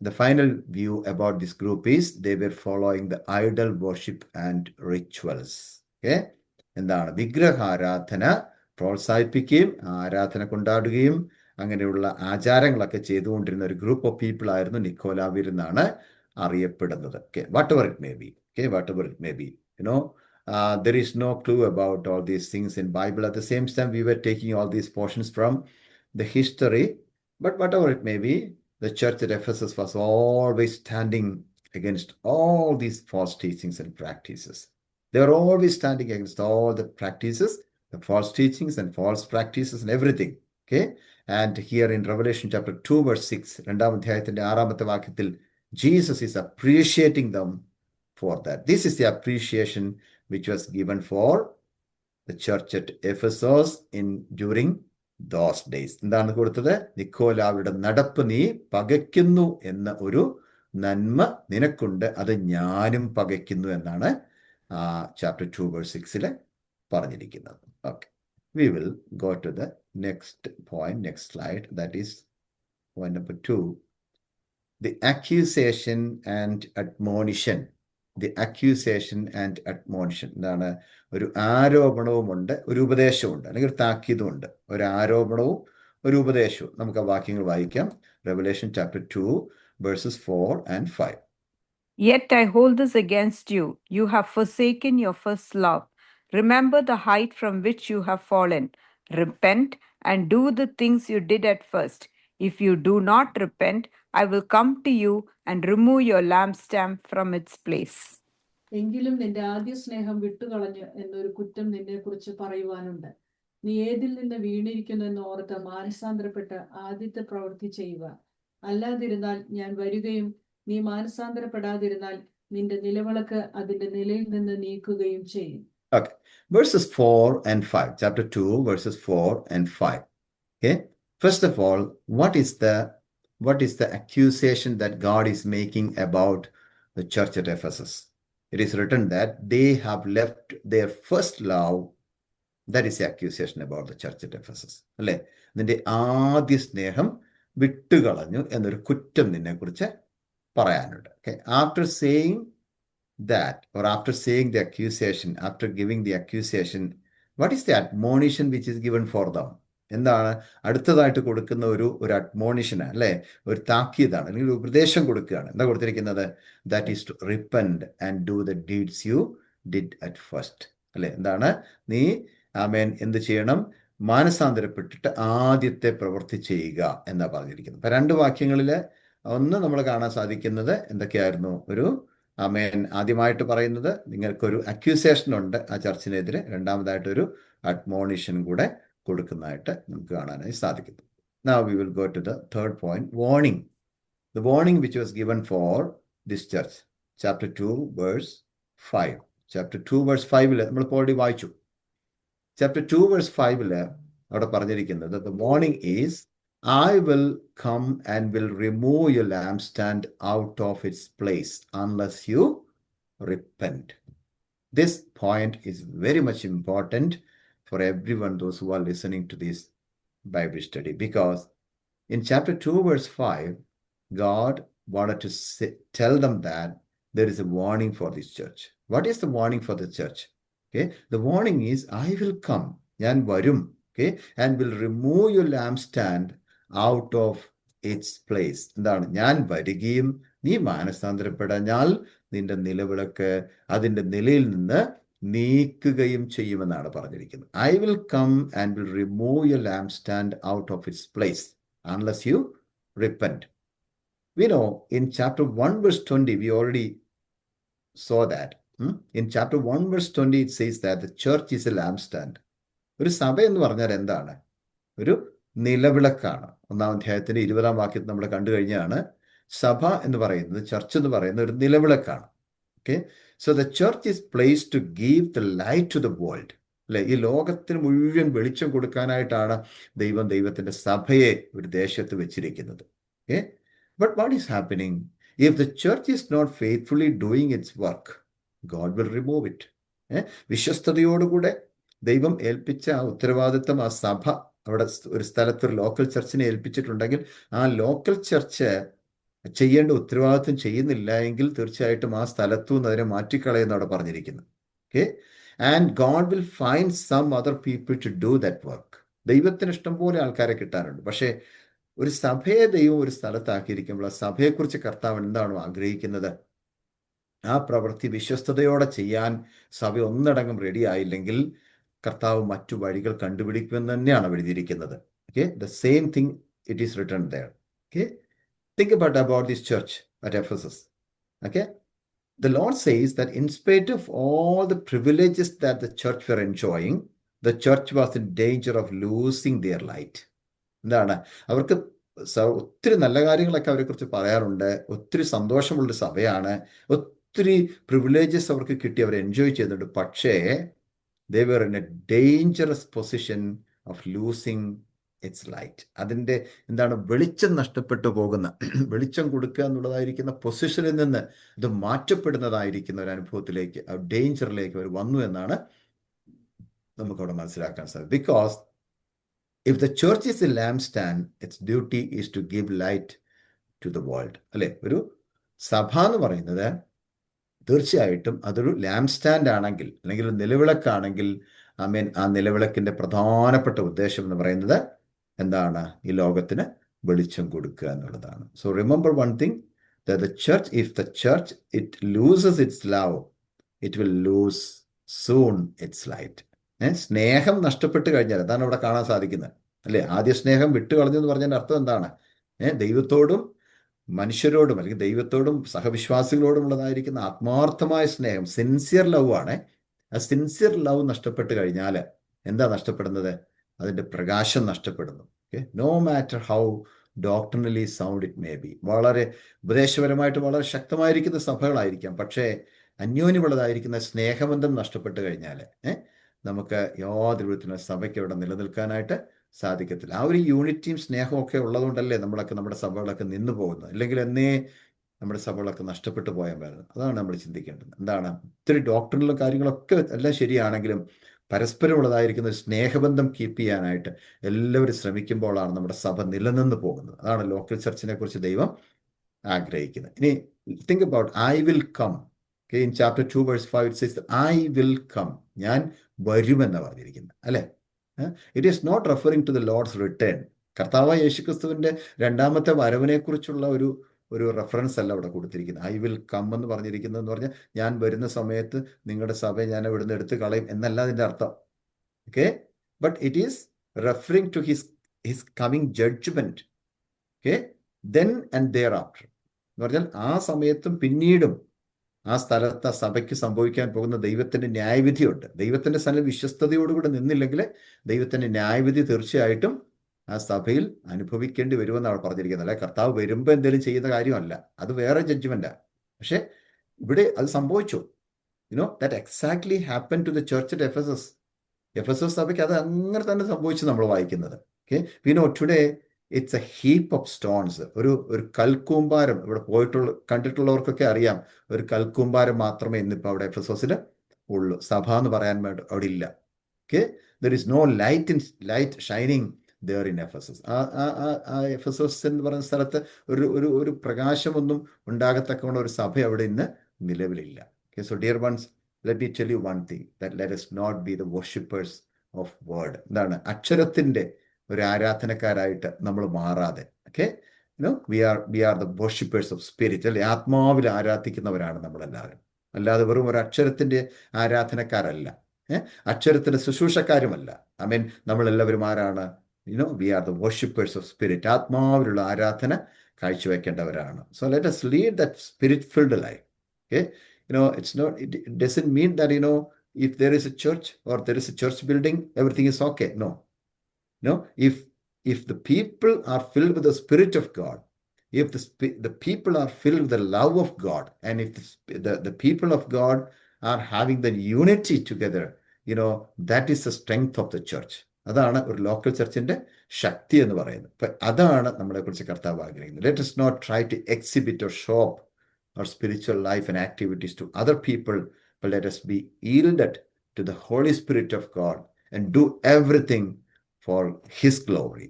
the final view about this group is they were following the idol worship and rituals. Okay, എന്താണ്? വിഗ്രഹാരാധന പ്രോത്സാഹിപ്പിക്കുകയും ആരാധന കൊണ്ടാടുകയും അങ്ങനെയുള്ള ആചാരങ്ങളൊക്കെ ചെയ്തുകൊണ്ടിരുന്ന ഒരു group of people ആയിരുന്നു നിക്കോലാവിരെന്നാണ് അറിയപ്പെടുന്നത്. Okay, whatever it may be. Okay, whatever it may be. You know, there is no clue about all these things in Bible. At the same time, we were taking all these portions from the history. But whatever it may be, the church at Ephesus was always standing against all these false teachings and practices. They were always standing against all the practices, the false teachings and false practices and everything. Okay, and here in Revelation chapter 2 verse 6, രണ്ടാം അധ്യായത്തിന്റെ 6ാമത്തെ വാക്യത്തിൽ Jesus is appreciating them for that. This is the appreciation which was given for the church at Ephesus during those days. എന്താണ് കൊടുത്തത്? നിക്കോലാവിയുടെ നടപ്പ് നീ പകയ്ക്കുന്നു എന്ന ഒരു നന്മ നിനക്കുണ്ട്, അത് ഞാനും പകയ്ക്കുന്നു എന്നാണ് ചാപ്റ്റർ 2 വേഴ്സ് 6 പറഞ്ഞിരിക്കുന്നത്. Okay, we will go to the next point, next slide. That is point number 2, the accusation and admonition. The accusation and admonition. എന്താണ്? ഒരു ആരോപണവുമുണ്ട്, ഒരു ഉപദേശവുമുണ്ട്, അല്ലെങ്കിൽ ഒരു താക്കീതുമുണ്ട്. ഒരു ആരോപണവും ഒരു ഉപദേശവും. നമുക്ക് ആ വാക്യങ്ങൾ വായിക്കാം. Revelation chapter 2 verses 4 and 5. Yet I hold this against you. You have forsaken your first love. Remember the height from which you have fallen. Repent and do the things you did at first. If you do not repent, I will come to you and remove your lampstand from its place. എങ്കിലും നിന്റെ ആദ്യ സ്നേഹം വിട്ടുകളഞ്ഞ് എന്നൊരു കുറ്റം നിന്നെ കുറിച്ച് പറയുവാനുണ്ട്. നീ ഏതിൽ നിന്ന് വീണിരിക്കുന്നു എന്ന് ഓർത്ത് മാനസാന്തരപ്പെട്ട് ആദ്യത്തെ പ്രവൃത്തി ചെയ്യുക. അല്ലാതിരുന്നാൽ ഞാൻ വരികയും നീ മാനസാന്തരപ്പെടാതിരുന്നാൽ നിന്റെ നിലവിളക്ക് അതിന്റെ നിലയിൽ നിന്ന് നീക്കുകയും ചെയ്യും. Okay, verses 4 and 5, chapter 2 verses 4 and 5. Okay, first of all, what is the accusation that God is making about the church at Ephesus. It is written that they have left their first love. That is the accusation about the church at Ephesus. അല്ലേ, നിന്റെ ആദ്യ സ്നേഹം വിട്ടുകളഞ്ഞു എന്നൊരു കുറ്റം നിന്നെക്കുറിച്ച് പറയാനുണ്ട്. Okay, after saying that, or after saying the accusation, after giving the accusation, what is the admonition which is given for them? എന്താണ് അടുത്തതായിട്ട് കൊടുക്കുന്ന ഒരു അഡ്മോണിഷനാണ്, അല്ലേ, ഒരു താക്കീതാണ്, അല്ലെങ്കിൽ ഒരു ഉപദേശം കൊടുക്കുകയാണ്. എന്താ കൊടുത്തിരിക്കുന്നത്? That is to repent and do the deeds you did at first. അല്ലേ, എന്താണ്? നീ ആമേൻ എന്ത് ചെയ്യണം? മാനസാന്തരപ്പെട്ടിട്ട് ആദ്യത്തെ പ്രവൃത്തി ചെയ്യുക എന്നാ പറഞ്ഞിരിക്കുന്നത്. അപ്പൊ 2 വാക്യങ്ങളിൽ ഒന്ന് നമ്മൾ കാണാൻ സാധിക്കുന്നത് എന്തൊക്കെയായിരുന്നു? ഒരു ആമേൻ ആദ്യമായിട്ട് പറയുന്നത് നിങ്ങൾക്കൊരു അക്യൂസേഷൻ ഉണ്ട് ആ ചർച്ചിനെതിരെ, രണ്ടാമതായിട്ടൊരു അഡ്മോണിഷൻ കൂടെ കൊടുക്കുന്നതായിട്ട് നമുക്ക് കാണാനായി സാധിക്കുന്നു. Now we will go to the third point, warning. The warning which was given for this church. Chapter 2 verse 5. Chapter 2 verse 5 നമ്മൾ ഓൾറെഡി വായിച്ചു. Chapter 2 verse 5 അവിടെ പറഞ്ഞിരിക്കുന്നത്, the warning is, I will come and will remove your lampstand out of its place unless you repent. This point is very much important for everyone, those who are listening to this Bible study, because in chapter 2 verse 5, God wanted to tell them that there is a warning for this church. What is the warning for the church? Okay, the warning is, I will come, ഞാൻ വരും, okay, and will remove your lampstand out of its place. എന്താണ്? ഞാൻ വരികയും നീ മാനസാന്തരപ്പെടാഞ്ഞാൽ നിന്റെ നിലവിളക്ക് അതിൻ്റെ നിലയിൽ നിന്ന് നീക്കുകയും ചെയ്യുമെന്നാണ് പറഞ്ഞിരിക്കുന്നത്. I will come and will remove your lampstand out of its place unless you repent. We know in chapter 1 verse 20, we already saw that. In chapter 1 verse 20, it says that the church is a lampstand. ഒരു സഭ എന്ന് പറഞ്ഞാൽ എന്താണ്? ഒരു നിലവിളക്കാണ്. 1-ാം അധ്യായത്തിന്റെ 20-ാം വാക്യത്തിൽ നമ്മൾ കണ്ടു കഴിഞ്ഞാണ് സഭ എന്ന് പറയുന്നത്, ചർച്ച് എന്ന് പറയുന്നത് ഒരു നിലവിളക്കാണ്. Okay, so the church is place to give the light to the world. അല്ലെ, ഈ ലോകത്തിന് മുഴുവൻ വെളിച്ചം കൊടുക്കാനായിട്ടാണ് ദൈവത്തിന്റെ സഭയെ ഒരു ദേശത്ത് വെച്ചിരിക്കുന്നത്. Okay, but what is happening? If the church is not faithfully doing its work, God will remove it. വിശ്വസ്തയോടുകൂടെ ദൈവം ഏൽപ്പിച്ച ആ ഉത്തരവാദിത്വം ആ സഭ അവിടെ ഒരു സ്ഥലത്ത് ഒരു ലോക്കൽ ചർച്ചിനെ ഏൽപ്പിച്ചിട്ടുണ്ടെങ്കിൽ ആ ലോക്കൽ ചർച്ച് ചെയ്യേണ്ട ഉത്തരവാദിത്വം ചെയ്യുന്നില്ല എങ്കിൽ തീർച്ചയായിട്ടും ആ സ്ഥലത്തു നിന്ന് അതിനെ മാറ്റിക്കളയെന്ന് അവിടെ പറഞ്ഞിരിക്കുന്നു. Okay, and God will find some other people to do that work. ദൈവത്തിന് ഇഷ്ടംപോലെ ആൾക്കാരെ കിട്ടാനുണ്ട്. പക്ഷേ ഒരു സഭയെ ദൈവം ഒരു സ്ഥലത്താക്കിയിരിക്കുമ്പോൾ ആ സഭയെക്കുറിച്ച് കർത്താവ് എന്താണോ ആഗ്രഹിക്കുന്നത്, ആ പ്രവൃത്തി വിശ്വസ്തയോടെ ചെയ്യാൻ സഭ ഒന്നടങ്കം റെഡി ആയില്ലെങ്കിൽ കർത്താവ് മറ്റു വഴികൾ കണ്ടുപിടിക്കുമെന്ന് തന്നെയാണ് എഴുതിയിരിക്കുന്നത്. Okay, the same thing it is written there. Okay, think about this church at Ephesus. Okay, the Lord says that in spite of all the privileges that the church were enjoying, the church was in danger of losing their light. എന്താണ്? അവർക്ക് ഒത്തിരി നല്ല കാര്യങ്ങളൊക്കെ അവരെക്കുറിച്ച് പറയാറുണ്ട്, ഒത്തിരി സന്തോഷമുള്ളൊരു സഭയാണ്, ഒത്തിരി പ്രിവിലേജസ് അവർക്ക് കിട്ടി, അവർ എൻജോയ് ചെയ്യുന്നുണ്ട്. പക്ഷേ they were in a dangerous position of losing its light. അതിൻ്റെ എന്താണ്? വെളിച്ചം നഷ്ടപ്പെട്ടു പോകുന്ന, വെളിച്ചം കൊടുക്കുക എന്നുള്ളതായിരിക്കുന്ന പൊസിഷനിൽ നിന്ന് ഇത് മാറ്റപ്പെടുന്നതായിരിക്കുന്ന ഒരു അനുഭവത്തിലേക്ക്, ആ ഡേഞ്ചറിലേക്ക് അവർ വന്നു എന്നാണ് നമുക്കവിടെ മനസ്സിലാക്കാൻ സാധിക്കും. Because if the church is a lamp stand, it's duty is to give light to the world. അല്ലെ, ഒരു സഭ എന്ന് പറയുന്നത് തീർച്ചയായിട്ടും അതൊരു ലാംപ് സ്റ്റാൻഡ് ആണെങ്കിൽ, അല്ലെങ്കിൽ ഒരു നിലവിളക്കാണെങ്കിൽ, ആ നിലവിളക്കിന്റെ പ്രധാനപ്പെട്ട ഉദ്ദേശം എന്ന് പറയുന്നത് എന്താണ്? ഈ ലോകത്തിന് വെളിച്ചം കൊടുക്കുക എന്നുള്ളതാണ്. So remember one thing, that the church, if the church it loses its love, it will lose soon its light. സ്നേഹം നഷ്ടപ്പെട്ട് കഴിഞ്ഞാൽ അതാണ് അവിടെ കാണാൻ സാധിക്കുന്നത്. അല്ലേ, ആദ്യ സ്നേഹം വിട്ടുകളഞ്ഞു എന്ന് പറഞ്ഞതിൻ്റെ അർത്ഥം എന്താണ്? ദൈവത്തോടും മനുഷ്യരോടും അല്ലെങ്കിൽ ദൈവത്തോടും സഹവിശ്വാസികളോടും ഉള്ളതായിരിക്കുന്ന ആത്മാർത്ഥമായ സ്നേഹം, സിൻസിയർ ലവ് ആണ്. ആ സിൻസിയർ ലവ് നഷ്ടപ്പെട്ട് കഴിഞ്ഞാൽ എന്താ നഷ്ടപ്പെടുന്നത്? അതിൻ്റെ പ്രകാശം നഷ്ടപ്പെടുന്നു. Okay, no matter how doctrinally sound it may be. വളരെ ഉപദേശപരമായിട്ട് വളരെ ശക്തമായിരിക്കുന്ന സഭകളായിരിക്കാം, പക്ഷേ അന്യോന്യമുള്ളതായിരിക്കുന്ന സ്നേഹബന്ധം നഷ്ടപ്പെട്ട് കഴിഞ്ഞാൽ നമുക്ക് യാതൊരു വിധത്തിലും സഭയ്ക്ക് അവിടെ നിലനിൽക്കാനായിട്ട് സാധിക്കത്തില്ല. ആ ഒരു യൂണിറ്റിയും സ്നേഹവും ഒക്കെ ഉള്ളതുകൊണ്ടല്ലേ നമ്മളൊക്കെ നമ്മുടെ സഭകളൊക്കെ നിന്നു പോകുന്നത്. അല്ലെങ്കിൽ എന്നേ നമ്മുടെ സഭകളൊക്കെ നഷ്ടപ്പെട്ടു പോയാൽ വരുന്നത്. അതാണ് നമ്മൾ ചിന്തിക്കേണ്ടത്. എന്താണ്, ഒത്തിരി ഡോക്ടറിലും കാര്യങ്ങളൊക്കെ എല്ലാം ശരിയാണെങ്കിലും പരസ്പരമുള്ളതായിരിക്കുന്ന ഒരു സ്നേഹബന്ധം കീപ്പ് ചെയ്യാനായിട്ട് എല്ലാവരും ശ്രമിക്കുമ്പോഴാണ് നമ്മുടെ സഭ നിലനിന്ന് പോകുന്നത്. അതാണ് ലോക്കൽ ചർച്ചിനെ കുറിച്ച് ദൈവം ആഗ്രഹിക്കുന്നത്. ഇനി think about I will come. In chapter 2 verse 5 it says I will come, ഞാൻ വരുമെന്ന് പറഞ്ഞിരിക്കുന്നത്, അല്ലേ? It is not referring to the Lord's return. കർത്താവായ യേശുക്രിസ്തുവിന്റെ രണ്ടാമത്തെ വരവിനെ കുറിച്ചുള്ള ഒരു റെഫറൻസ് അല്ല അവിടെ കൊടുത്തിരിക്കുന്നത്. ഐ വിൽ കം എന്ന് പറഞ്ഞിരിക്കുന്നത് എന്ന് പറഞ്ഞാൽ ഞാൻ വരുന്ന സമയത്ത് നിങ്ങളുടെ സഭയെ ഞാൻ ഇവിടുന്ന് എടുത്ത് കളയും എന്നല്ല അതിൻ്റെ അർത്ഥം. Okay, but it is referring to his coming judgement. Okay, then and thereafter എന്ന് പറഞ്ഞാൽ ആ സമയത്തും പിന്നീടും ആ സ്ഥലത്ത് ആ സഭയ്ക്ക് സംഭവിക്കാൻ പോകുന്ന ദൈവത്തിന്റെ ന്യായവിധിയുണ്ട്. ദൈവത്തിന്റെ സ്ഥലം വിശ്വസ്തയോടുകൂടി നിന്നില്ലെങ്കിൽ ദൈവത്തിന്റെ ന്യായവിധി തീർച്ചയായിട്ടും ആ സഭയിൽ അനുഭവിക്കേണ്ടി വരുമെന്നാണ് പറഞ്ഞിരിക്കുന്നത്. അല്ലെ, കർത്താവ് വരുമ്പോൾ എന്തെങ്കിലും ചെയ്യുന്ന കാര്യമല്ല, അത് വേറെ ജഡ്ജ്മെന്റാണ്. പക്ഷെ ഇവിടെ അത് സംഭവിച്ചു. That exactly happen to the church at Ephesus. Ephesus സഭയ്ക്ക് അത് അങ്ങനെ തന്നെ സംഭവിച്ചു നമ്മൾ വായിക്കുന്നത്. Okay, today it's a heap of stones. ഒരു കൽക്കൂമ്പാരം ഇവിടെ കണ്ടിട്ടുള്ളവർക്കൊക്കെ അറിയാം. ഒരു കൽക്കൂമ്പാരം മാത്രമേ ഇന്നിപ്പോൾ അവിടെ എഫെസസിൽ ഉള്ളൂ. സഭ എന്ന് പറയാൻ വേണ്ടി അവിടെ ഇല്ല. Okay, there is no light shining there in Ephesus. ആ എഫെസസ് എന്ന് പറയുന്ന സ്ഥലത്ത് ഒരു പ്രകാശമൊന്നും ഉണ്ടാകത്തക്കവണ്ണം ഒരു സഭ അവിടെ ഇന്ന് നിലവിലില്ല. Okay, so dear ones, let me tell you one thing, that let us not be the worshippers of word. എന്താണ്, അക്ഷരത്തിന്റെ ഒരു ആരാധനക്കാരായിട്ട് നമ്മൾ മാറാതെ. Okay, we are the worshippers of spirit. അല്ലെ, ആത്മാവിൽ ആരാധിക്കുന്നവരാണ് നമ്മളെല്ലാവരും. അല്ലാതെ വെറും ഒരു അക്ഷരത്തിന്റെ ആരാധനക്കാരല്ല, അക്ഷരത്തിന്റെ ശുശ്രൂഷക്കാരുമല്ല. ഐ മീൻ, നമ്മളെല്ലാവരും ആരാണ്? we are the worshippers of spirit. ആത്മാവിലുള്ള ആരാധന കാഴ്ചവെക്കേണ്ടവരാണ്. So let us lead that spirit-filled life. Okay, it doesn't mean that if there is a church or there is a church building, everything is okay. No, if the people are filled with the Spirit of God, if the people are filled with the love of God, and if the people of God are having the unity together, that is the strength of the church. അതാണ് ഒരു local ചർച്ചിന്റെ ശക്തി എന്ന് പറയുന്നത്. അപ്പൊ അതാണ് നമ്മളെ കുറിച്ച് കർത്താവ് ആഗ്രഹിക്കുന്നത്. Let us not try to exhibit or show up our spiritual life and activities to other people, but let us be yielded to the Holy Spirit of God and do everything for His glory.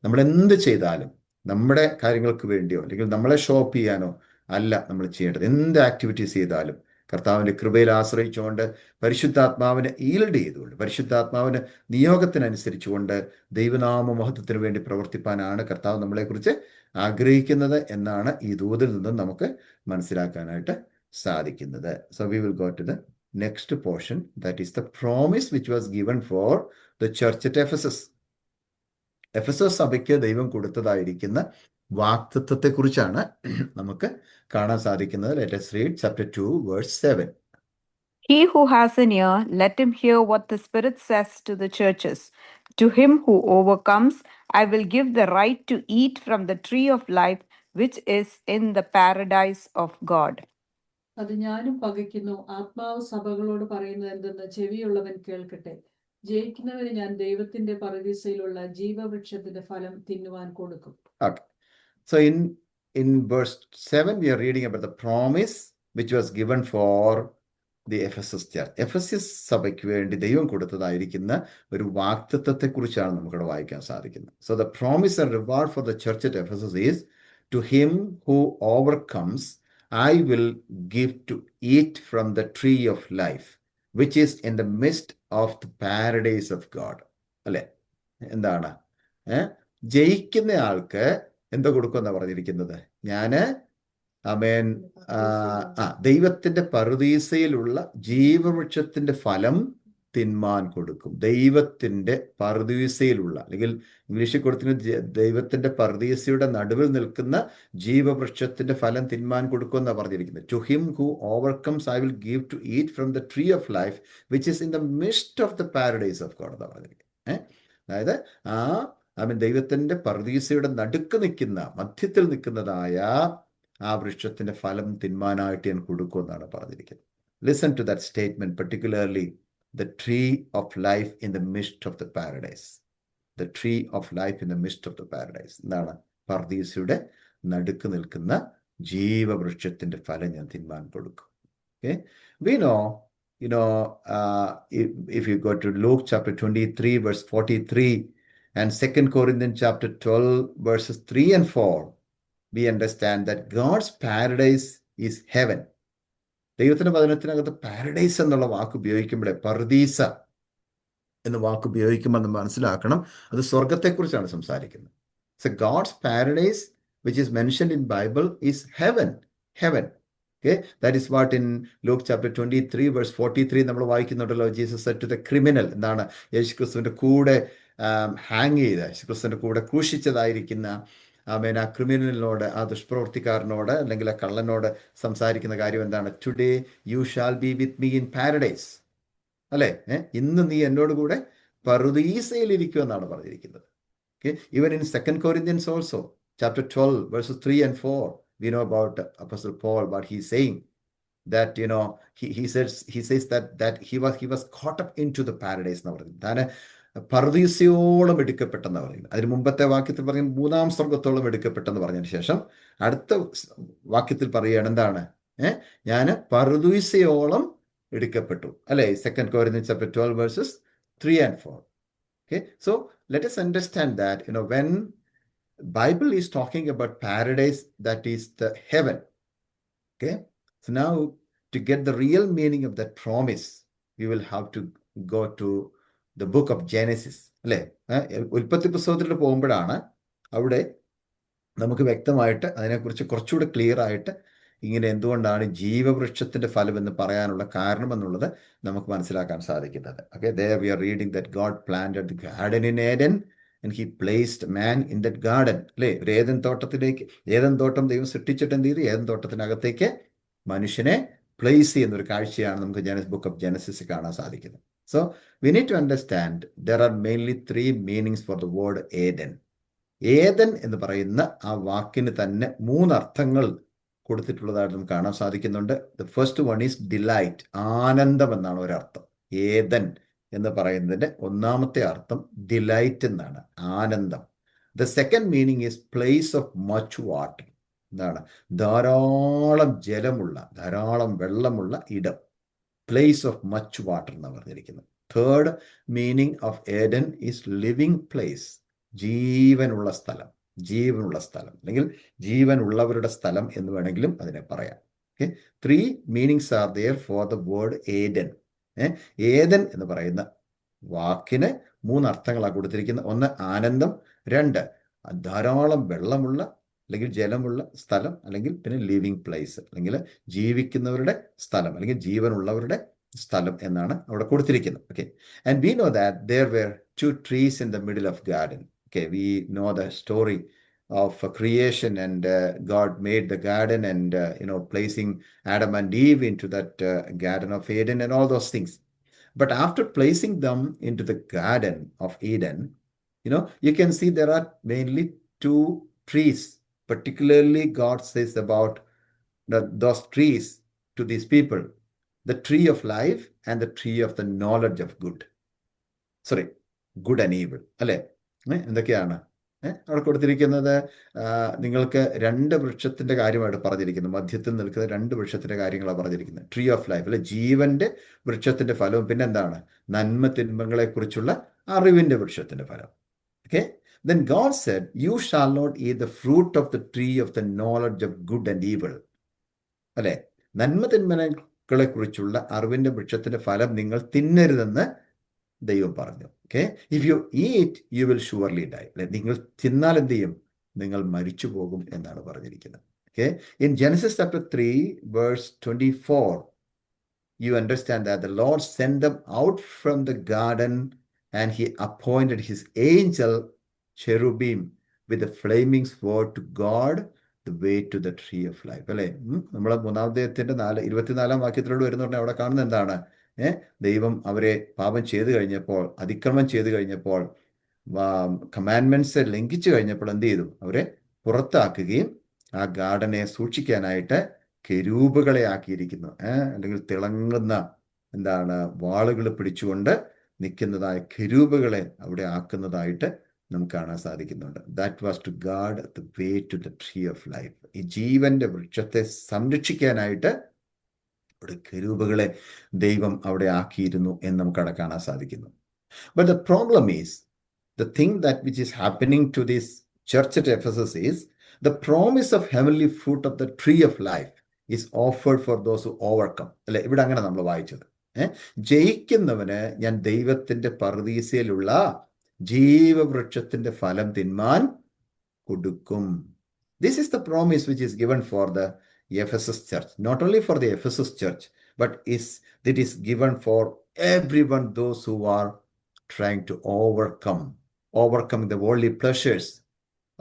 നമ്മൾ എന്ത് ചെയ്താലും നമ്മുടെ കാര്യങ്ങൾക്ക് വേണ്ടിയോ അല്ലെങ്കിൽ നമ്മളെ shop ചെയ്യാനോ അല്ല നമ്മൾ ചെയ്യേണ്ടത്. എന്ത് ആക്ടിവിറ്റീസ് ചെയ്താലും കർത്താവിൻ്റെ കൃപയിൽ ആശ്രയിച്ചുകൊണ്ട് പരിശുദ്ധാത്മാവിനെ ഈൽഡ് ചെയ്തുകൊണ്ട് പരിശുദ്ധാത്മാവിന് നിയോഗത്തിനനുസരിച്ചുകൊണ്ട് ദൈവനാമ മഹത്വത്തിന് വേണ്ടി പ്രവർത്തിപ്പാനാണ് കർത്താവ് നമ്മളെക്കുറിച്ച് ആഗ്രഹിക്കുന്നത് എന്നാണ് ഈ ദൂതിൽ നിന്നും നമുക്ക് മനസ്സിലാക്കാനായിട്ട് സാധിക്കുന്നത്. So we will go to the next portion, that is the promise which was given for the church at Ephesus. Ephesus സഭയ്ക്ക് ദൈവം കൊടുത്തതായിരിക്കുന്ന വാഗ്ദത്തത്തെക്കുറിച്ചാണ് നമുക്ക് കാണാൻ സാധിക്കുന്നത്. Let us read chapter 2 verse 7. He who has an ear, let him hear what the Spirit says to the churches. To him who overcomes, I will give the right to eat from the tree of life, which is in the paradise of God. അത് ഞാനും പകയ്ക്കുന്നു. ആത്മാവ് സഭകളോട് പറയുന്നത് എന്തെന്ന് ചെവിയുള്ളവൻ കേൾക്കട്ടെ. ജയിക്കുന്നവന് ഞാൻ ദൈവത്തിന്റെ പരദീസയിലുള്ള ജീവവൃക്ഷത്തിന്റെ ഫലം തിന്നുവാൻ കൊടുക്കും. Okay. So in verse 7 we are reading about the promise which was given for the Ephesus church. Ephesus സഭയ്ക്ക് വേണ്ടി ദൈവം കൊടുത്തതായിരിക്കുന്ന ഒരു വാഗ്ദത്തത്തെക്കുറിച്ചാണ് നമുക്കിവിടെ വായിക്കാൻ സാധിക്കുന്നത്. So the promise and reward for the church at Ephesus is, to him who overcomes, I will give to eat from the tree of life, which is in the midst of the paradise of God. അല്ലെ, എന്താണ് ജയിക്കുന്ന ആൾക്ക് എന്താ കൊടുക്കുമെന്നാ പറഞ്ഞിരിക്കുന്നത്? ദൈവത്തിന്റെ പറുദീസയിലുള്ള ജീവവൃക്ഷത്തിന്റെ ഫലം തിന്മാൻ കൊടുക്കും. ദൈവത്തിന്റെ പറുദീസയിലുള്ള, അല്ലെങ്കിൽ ഇംഗ്ലീഷിൽ കൊടുത്തിരിക്കുന്ന ദൈവത്തിന്റെ പറുദീസയുടെ നടുവിൽ നിൽക്കുന്ന ജീവവൃക്ഷത്തിന്റെ ഫലം തിന്മാൻ കൊടുക്കും എന്നാണ് പറഞ്ഞിരിക്കുന്നത്. To him who overcomes I will give to eat from the tree of life which is in the midst of the paradise of God എന്നാണ് പറഞ്ഞിരിക്കുന്നത്. അതായത് ദൈവത്തിന്റെ പറുദീസയുടെ നടുക്ക് നിൽക്കുന്ന, മധ്യത്തിൽ നിൽക്കുന്നതായ ആ വൃക്ഷത്തിന്റെ ഫലം തിന്മാനായിട്ട് ഞാൻ കൊടുക്കുമെന്നാണ് പറഞ്ഞിരിക്കുന്നത്. Listen to that statement, particularly the tree of life in the midst of the paradise. The tree of life in the midst of the paradise. എന്താണ്? പർദീസയുടെ നടുക്ക് നിൽക്കുന്ന ജീവവൃക്ഷത്തിന്റെ ഫലം ഞാൻ തിന്മാൻ കൊടുക്കും. Okay, we know, if you go to Luke chapter 23 verse 43 and 2 Corinthians chapter 12 verses 3 and 4, we understand that God's paradise is heaven. ദൈവത്തിന്റെ വചനത്തിനകത്ത് paradise എന്നുള്ള വാക്ക് ഉപയോഗിക്കുമ്പോഴേ, പർദീസ എന്ന വാക്ക് ഉപയോഗിക്കുമ്പോൾ നമ്മൾ മനസ്സിലാക്കണം, അത് സ്വർഗത്തെക്കുറിച്ചാണ് സംസാരിക്കുന്നത്. So God's paradise, which is mentioned in Bible, is heaven. Okay, that is what in Luke chapter 23 verse 43 നമ്മൾ വായിക്കുന്നുണ്ടല്ലോ. Jesus said to the criminal, എന്താണ്, യേശുക്രിസ്തുവിന്റെ കൂടെ ഹാങ് ചെയ്ത, യേശുക്രിസ്തുവിന്റെ കൂടെ ക്രൂശിച്ചതായിരിക്കുന്ന ആ ക്രിമിനലിനോട്, ആ ദുഷ്പ്രവർത്തിക്കാരനോട്, അല്ലെങ്കിൽ ആ കള്ളനോട് സംസാരിക്കുന്ന കാര്യം എന്താണ്? Today you shall be with me in paradise. അല്ലേ? ഇന്ന് നീ എന്നോട് കൂടെ പറുദീസയിലിരിക്കുമെന്നാണ് പറഞ്ഞിരിക്കുന്നത്. Okay, even in 2 Corinthians also, chapter 12, verses 3 and 4, we know about Apostle Paul, what he's saying, that, he says that he was caught up into the paradise എന്ന് പറയുന്നത്. താൻ പറുദീസയോളം എടുക്കപ്പെട്ടെന്ന് പറയുന്നത്. അതിന് മുമ്പത്തെ വാക്യത്തിൽ പറയും 3-ാം സ്വർഗത്തോളം എടുക്കപ്പെട്ടെന്ന് പറഞ്ഞതിന് ശേഷം അടുത്ത വാക്യത്തിൽ പറയുകയാണ് എന്താണ്? ഞാൻ പറുദീസയോളം എടുക്കപ്പെട്ടു. അല്ലേ? 2 Corinthians chapter 12 verses 3 and 4. Okay, so let us understand that, when Bible is talking about paradise, that is the heaven. Okay, so now to get the real meaning of that promise, we will have to go to the book of Genesis. അല്ലേ? ഉൽപ്പത്തി പുസ്തകത്തിൽ പോകുമ്പോഴാണ് അവിടെ നമുക്ക് വ്യക്തമായിട്ട് അതിനെക്കുറിച്ച് കുറച്ചുകൂടെ clear ആയിട്ട് ഇങ്ങനെ എന്തുകൊണ്ടാണ് ജീവവൃക്ഷത്തിന്റെ ഫലം എന്ന് പറയാനുള്ള കാരണം എന്നുള്ളത് നമുക്ക് മനസ്സിലാക്കാൻ സാധിക്കുന്നത്. Okay, there we are reading that God planted the garden in Eden and he placed man in that garden. അല്ലേ? ഒരു ഏദൻ തോട്ടം ദൈവം സൃഷ്ടിച്ചിട്ട് എന്ത് ചെയ്തു? ഏദൻ തോട്ടത്തിനകത്തേക്ക് മനുഷ്യനെ പ്ലേസ് ചെയ്യുന്ന ഒരു കാഴ്ചയാണ് നമുക്ക് ബുക്ക് ഓഫ് ജെനസിസ് കാണാൻ സാധിക്കുന്നത്. So we need to understand there are mainly 3 meanings for the word Eden. Eden എന്ന് പറയുന്ന ആ വാക്കിന് തന്നെ 3 അർത്ഥങ്ങൾ കൊടുത്തിട്ടുള്ളതായിട്ട് നമുക്ക് കാണാൻ സാധിക്കുന്നുണ്ട്. The first one is delight, ആനന്ദം എന്നാണ് ഒരർത്ഥം. ഏദൻ എന്ന് പറയുന്നതിന്റെ 1-ാമത്തെ അർത്ഥം ഡിലൈറ്റ് എന്നാണ്, ആനന്ദം. The second meaning is place of much water, എന്താണ്? ധാരാളം ജലമുള്ള, ധാരാളം വെള്ളമുള്ള ഇടം. പ്ലേസ് ഓഫ് മച്ച് വാട്ടർ എന്നാണ് പറഞ്ഞിരിക്കുന്നത്. Third meaning of Eden is living place, ജീവനുള്ള സ്ഥലം അല്ലെങ്കിൽ ജീവനുള്ളവരുടെ സ്ഥലം എന്ന് വേണമെങ്കിലും അതിനെ പറയാം. Okay, 3 meanings are there for the word Eden. Eden എന്ന് പറയുന്ന വാക്കിന് 3 അർത്ഥങ്ങളാണ് കൊടുത്തിരിക്കുന്നത്. 1 ആനന്ദം, 2 ധാരാളം വെള്ളമുള്ള അല്ലെങ്കിൽ ജലമുള്ള സ്ഥലം, അല്ലെങ്കിൽ പിന്നെ ലിവിങ് പ്ലേസ് അല്ലെങ്കിൽ ജീവിക്കുന്നവരുടെ സ്ഥലം അല്ലെങ്കിൽ ജീവനുള്ളവരുടെ സ്ഥലം എന്നാണ് അവിടെ കൊടുത്തിരിക്കുന്നത്. Okay, and we know that there were 2 trees in the middle of garden. Okay, we know the story of creation, and God made the garden, and placing Adam and Eve into that garden of Eden and all those things. But after placing them into the garden of Eden, you can see there are mainly 2 trees. Particularly God says about those trees to these people, the tree of life and the tree of the knowledge of good and evil. അല്ലേ? എന്തൊക്കെയാണ് അവിടെ കൊടുത്തിരിക്കുന്നത്? നിങ്ങൾക്ക് 2 വൃക്ഷത്തിന്റെ കാര്യമായിട്ട് പറഞ്ഞിരിക്കുന്നത്. മധ്യത്തിൽ നിൽക്കുന്ന 2 വൃക്ഷത്തിന്റെ കാര്യങ്ങളാണ് പറഞ്ഞിരിക്കുന്നത്. ട്രീ ഓഫ് ലൈഫ് അല്ലെ, ജീവന്റെ വൃക്ഷത്തിന്റെ ഫലവും, പിന്നെ എന്താണ്? നന്മ തിന്മകളെ കുറിച്ചുള്ള അറിവിന്റെ വൃക്ഷത്തിന്റെ ഫലം. Okay, then God said, you shall not eat the fruit of the tree of the knowledge of good and evil. അല്ലെ? നന്മ തിന്മകളെ കുറിച്ചുള്ള അറിവിന്റെ വൃക്ഷത്തിന്റെ ഫലം നിങ്ങൾ തിന്നരുതെന്ന് ദൈവം പറഞ്ഞു. Okay, if you eat you will surely die. നിങ്ങൾ തിന്നാൽ എന്ത് ചെയ്യും? നിങ്ങൾ മരിച്ചു പോകും എന്നാണ് പറഞ്ഞിരിക്കുന്നത്. Okay, in Genesis chapter 3 verse 24, you understand that the Lord sent them out from the garden and he appointed his angel cherubim with the flaming sword to guard the way to the tree of life. അല്ലേ? നമ്മളെ 3-ാമത്തെ 24-ാം വാക്യത്തിലൂടെ വരുന്ന അവിടെ കാണുന്നത് എന്താണ്? ദൈവം അവരെ പാപം ചെയ്തു കഴിഞ്ഞപ്പോൾ, അതിക്രമം ചെയ്തു കഴിഞ്ഞപ്പോൾ, കമാൻഡ്മെന്റ്സ് ലംഘിച്ചു കഴിഞ്ഞപ്പോൾ എന്ത് ചെയ്തു? അവരെ പുറത്താക്കുകയും ആ ഗാർഡനെ സൂക്ഷിക്കാനായിട്ട് കെരൂബുകളെ ആക്കിയിരിക്കുന്നു. അല്ലെങ്കിൽ തിളങ്ങുന്ന വാളുകൾ പിടിച്ചുകൊണ്ട് നിൽക്കുന്നതായ കെരൂബുകളെ അവിടെ ആക്കുന്നതായിട്ട് നമുക്ക് കാണാൻ സാധിക്കുന്നുണ്ട്. That was to guard the way to the tree of life. ഈ ജീവന്റെ വൃക്ഷത്തെ സംരക്ഷിക്കാനായിട്ട് അവിടെ കെരൂബുകളെ ദൈവം അവിടെ ആക്കിയിരുന്നു എന്ന് നമുക്ക് അവിടെ കാണാൻ സാധിക്കുന്നു. But the problem is, the thing that which is happening to this church at Ephesus is, the promise of heavenly fruit of the tree of life is offered for those who overcome. അല്ലെ, ഇവിടെ അങ്ങനെ നമ്മൾ വായിച്ചത്. ജയിക്കുന്നവന് ഞാൻ ദൈവത്തിന്റെ പറുദീസയിലുള്ള ജീവവൃക്ഷത്തിന്റെ ഫലം തിന്മാൻ കൊടുക്കും. This is the promise which is given for the Ephesus church. Not only for the Ephesus church, but it is given for everyone, those who are trying to overcoming the worldly pleasures,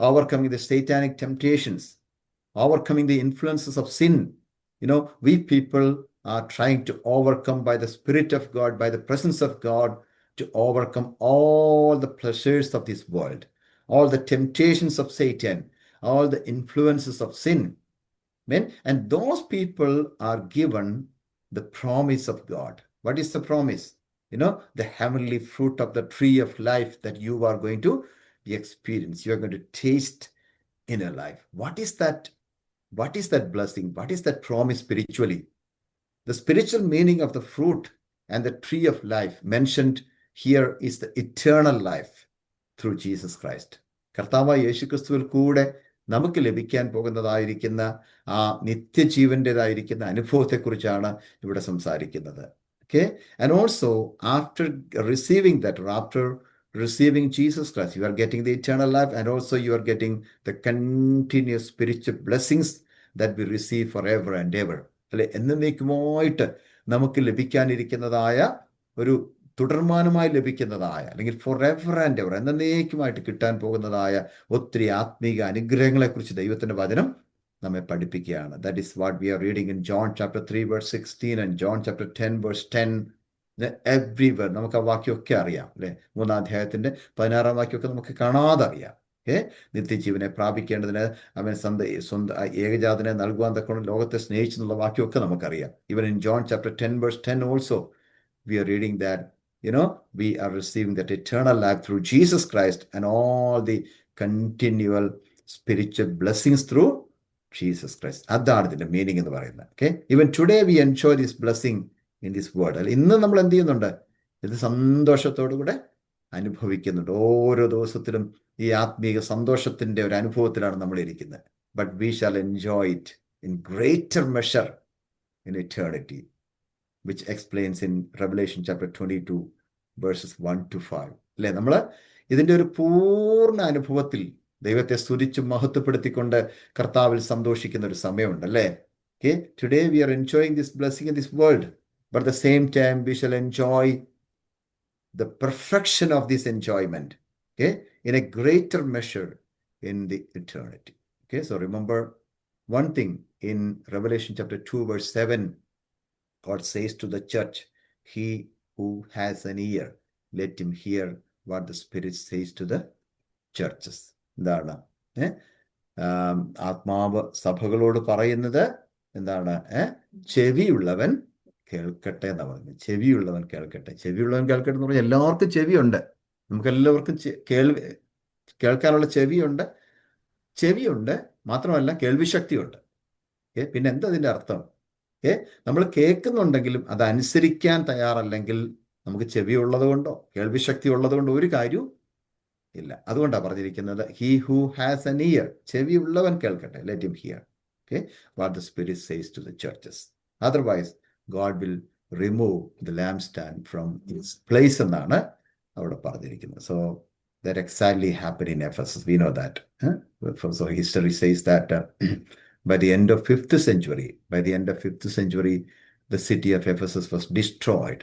overcoming the satanic temptations, overcoming the influences of sin. We people are trying to overcome by the Spirit of God, by the presence of God, to overcome all the pleasures of this world, all the temptations of Satan, all the influences of sin. Amen. And those people are given the promise of God. What is the promise? The heavenly fruit of the tree of life that you are going to experience. You are going to taste in your life. What is that? What is that blessing? What is that promise spiritually? The spiritual meaning of the fruit and the tree of life mentioned here is the eternal life through Jesus Christ. കർത്താവായ യേശുക്രിസ്തുവിൽ കൂടെ നമുക്ക് ലഭിക്കാൻ പോകുന്നതായിരിക്കുന്ന ആ നിത്യജീവൻ്റെതായിരിക്കുന്ന അനുഭവത്തെക്കുറിച്ചാണ് ഇവിടെ സംസാരിക്കുന്നത്. Okay, and also after receiving that, or after receiving Jesus Christ, you are getting the eternal life, and also you are getting the continuous spiritual blessings that we receive forever and ever. അല്ലെ, എന്നേക്കുമായിട്ട് നമുക്ക് ലഭിക്കാനിരിക്കുന്നതായ ഒരു തുടർമാനമായി ലഭിക്കുന്നതായ, അല്ലെങ്കിൽ for ever and ever എന്നേക്കുമായിട്ട് കിട്ടാൻ പോകുന്നതായ ഒത്തിരി ആത്മീക അനുഗ്രഹങ്ങളെക്കുറിച്ച് ദൈവത്തിന്റെ വചനം നമ്മെ പഠിപ്പിക്കുകയാണ്. That is what we are reading in John chapter 3 verse 16 and John chapter 10 verse 10. Everywhere നമുക്ക് ആ വാക്യമൊക്കെ അറിയാം, അല്ലെ. 3-ാം അധ്യായത്തിന്റെ 16-ാം വാക്യമൊക്കെ നമുക്ക് കാണാതെ അറിയാം. നിത്യജീവനെ പ്രാപിക്കേണ്ടതിന് അവൻ സ്വന്തം ഏകജാതനെ നൽകുവാൻ തക്കൊണ്ട് ലോകത്തെ സ്നേഹിച്ചു എന്നുള്ള വാക്യമൊക്കെ നമുക്കറിയാം. Even in John chapter 10 verse 10 also we are reading that we are receiving that eternal life through Jesus Christ and all the continual spiritual blessings through Jesus Christ. അതാണ് ഇതിന്റെ മീനിങ് എന്ന് പറയുന്നത്. Okay, even today we enjoy this blessing in this world. അല്ല, ഇന്ന് നമ്മൾ എന്ത് ചെയ്യുന്നുണ്ട്? ഇത് സന്തോഷത്തോടു കൂടെ അനുഭവിക്കുന്നുണ്ട്. ഓരോ ദിവസത്തിലും ഈ ആത്മീക സന്തോഷത്തിന്റെ ഒരു അനുഭവത്തിലാണ് നമ്മൾ ഇരിക്കുന്നത്. But we shall enjoy it in greater measure in eternity, which explains in Revelation chapter 22 verses 1 to 5. അല്ലെ, നമ്മൾ ഇതിന്റെ ഒരു പൂർണ്ണ അനുഭവത്തിൽ ദൈവത്തെ സ്തുതിച്ച് മഹത്വപ്പെടുത്തിക്കൊണ്ട് കർത്താവിൽ സന്തോഷിക്കുന്ന ഒരു സമയമുണ്ട്, അല്ലേ. Okay, today we are enjoying this blessing in this world, but at the same time we shall enjoy the perfection of this enjoyment, okay, in a greater measure in the eternity. Okay, so remember one thing in Revelation chapter 2 verse 7, God says to the church, he who has an ear, let him hear what the Spirit says to the churches. എന്താണ് ആത്മാവ് സഭകളോട് പറയുന്നത്? എന്താണ്? ചെവിയുള്ളവൻ കേൾക്കട്ടെ എന്നാ പറയുന്നത്. ചെവിയുള്ളവൻ കേൾക്കട്ടെ. ചെവിയുള്ളവൻ കേൾക്കട്ടെ എന്ന് പറഞ്ഞാൽ എല്ലാവർക്കും ചെവിയുണ്ട്. നമുക്ക് എല്ലാവർക്കും കേൾക്കാനുള്ള ചെവിയുണ്ട് മാത്രമല്ല കേൾവിശക്തിയുണ്ട്. പിന്നെ എന്താ അതിൻ്റെ അർത്ഥം? നമ്മൾ കേൾക്കുന്നുണ്ടെങ്കിലും അതനുസരിക്കാൻ തയ്യാറല്ലെങ്കിൽ നമുക്ക് ചെവിയുള്ളത് കൊണ്ടോ കേൾവിശക്തി ഉള്ളത് കൊണ്ടോ ഒരു കാര്യവും ഇല്ല. അതുകൊണ്ടാണ് പറഞ്ഞിരിക്കുന്നത്, he who has an ear, ചെവിയുള്ളവൻ കേൾക്കട്ടെ, let him hear, okay, what the Spirit says to the churches. Otherwise God will remove the lampstand from its place എന്നാണ് അവിടെ പറഞ്ഞിരിക്കുന്നത്. So that exactly happened in Ephesus. We know that. So history says that by the end of 5th century, the city of Ephesus was destroyed,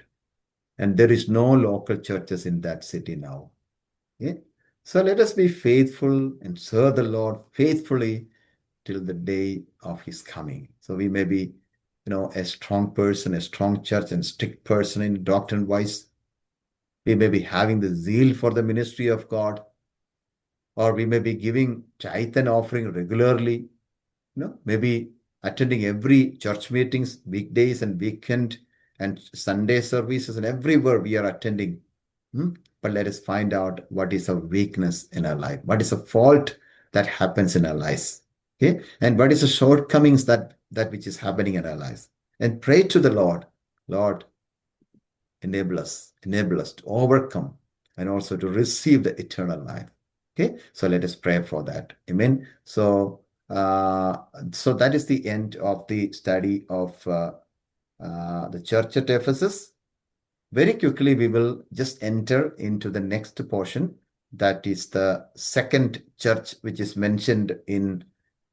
and there is no local churches in that city now. Okay? So let us be faithful and serve the Lord faithfully till the day of his coming. So we may be, a strong person, a strong church, and strict person in doctrine wise. We may be having the zeal for the ministry of God, or we may be giving tithe and offering regularly, maybe attending every church meetings, weekdays and weekend and Sunday services, and everywhere we are attending. But let us find out what is a weakness in our life, what is a fault that happens in our lives, okay, and what is the shortcomings that which is happening in our lives, and pray to the Lord. Lord, enable us to overcome and also to receive the eternal life. Okay, so let us pray for that. Amen. So that is the end of the study of the church at Ephesus. Very quickly, we will just enter into the next portion. That is the second church which is mentioned in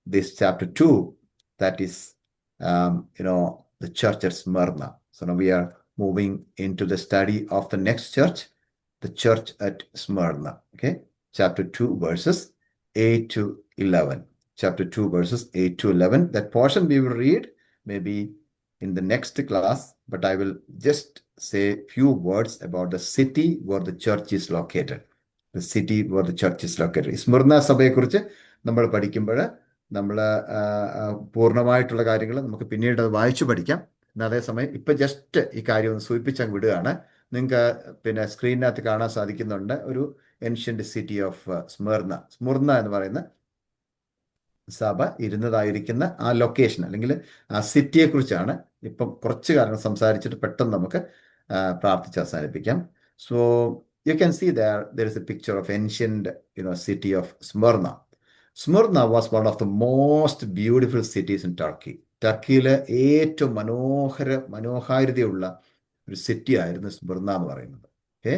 this chapter 2. That is, the church at Smyrna. So now we are moving into the study of the next church, the church at Smyrna. Okay, chapter 2, verses 8 to 11. Chapter 2, verses 8 to 11. That portion we will read maybe in the next class, but I will just say few words about the city where the church is located. The city where the church is located. Smyrna സഭയെക്കുറിച്ച് നമ്മൾ പഠിക്കുമ്പോൾ നമ്മൾ പൂർണ്ണമായിട്ടുള്ള കാര്യങ്ങൾ നമുക്ക് പിന്നീട് അത് വായിച്ചു പഠിക്കാം. അതേസമയം ഇപ്പം ജസ്റ്റ് ഈ കാര്യം ഒന്ന് സൂചിപ്പിച്ചങ്ങ് വിടുകയാണ്. നിങ്ങൾക്ക് പിന്നെ സ്ക്രീനിനകത്ത് കാണാൻ സാധിക്കുന്നുണ്ട് ഒരു ഏൻഷ്യന്റ് സിറ്റി ഓഫ് സ്മിർന എന്ന് പറയുന്ന സഭ ഇരുന്നതായിരിക്കുന്ന ആ ലൊക്കേഷൻ അല്ലെങ്കിൽ ആ സിറ്റിയെക്കുറിച്ചാണ് ഇപ്പം കുറച്ച് കാര്യം സംസാരിച്ചിട്ട് പെട്ടെന്ന് നമുക്ക് പ്രാർത്ഥിച്ച് അവസാനിപ്പിക്കാം. So you can see there is a picture of ancient city of Smyrna. Smyrna was one of the most beautiful cities in Turkey. ടർക്കിയിലെ ഏറ്റവും മനോഹാരിതയുള്ള ഒരു സിറ്റി ആയിരുന്നു സ്മിർന എന്ന് പറയുന്നത്. ഓക്കെ,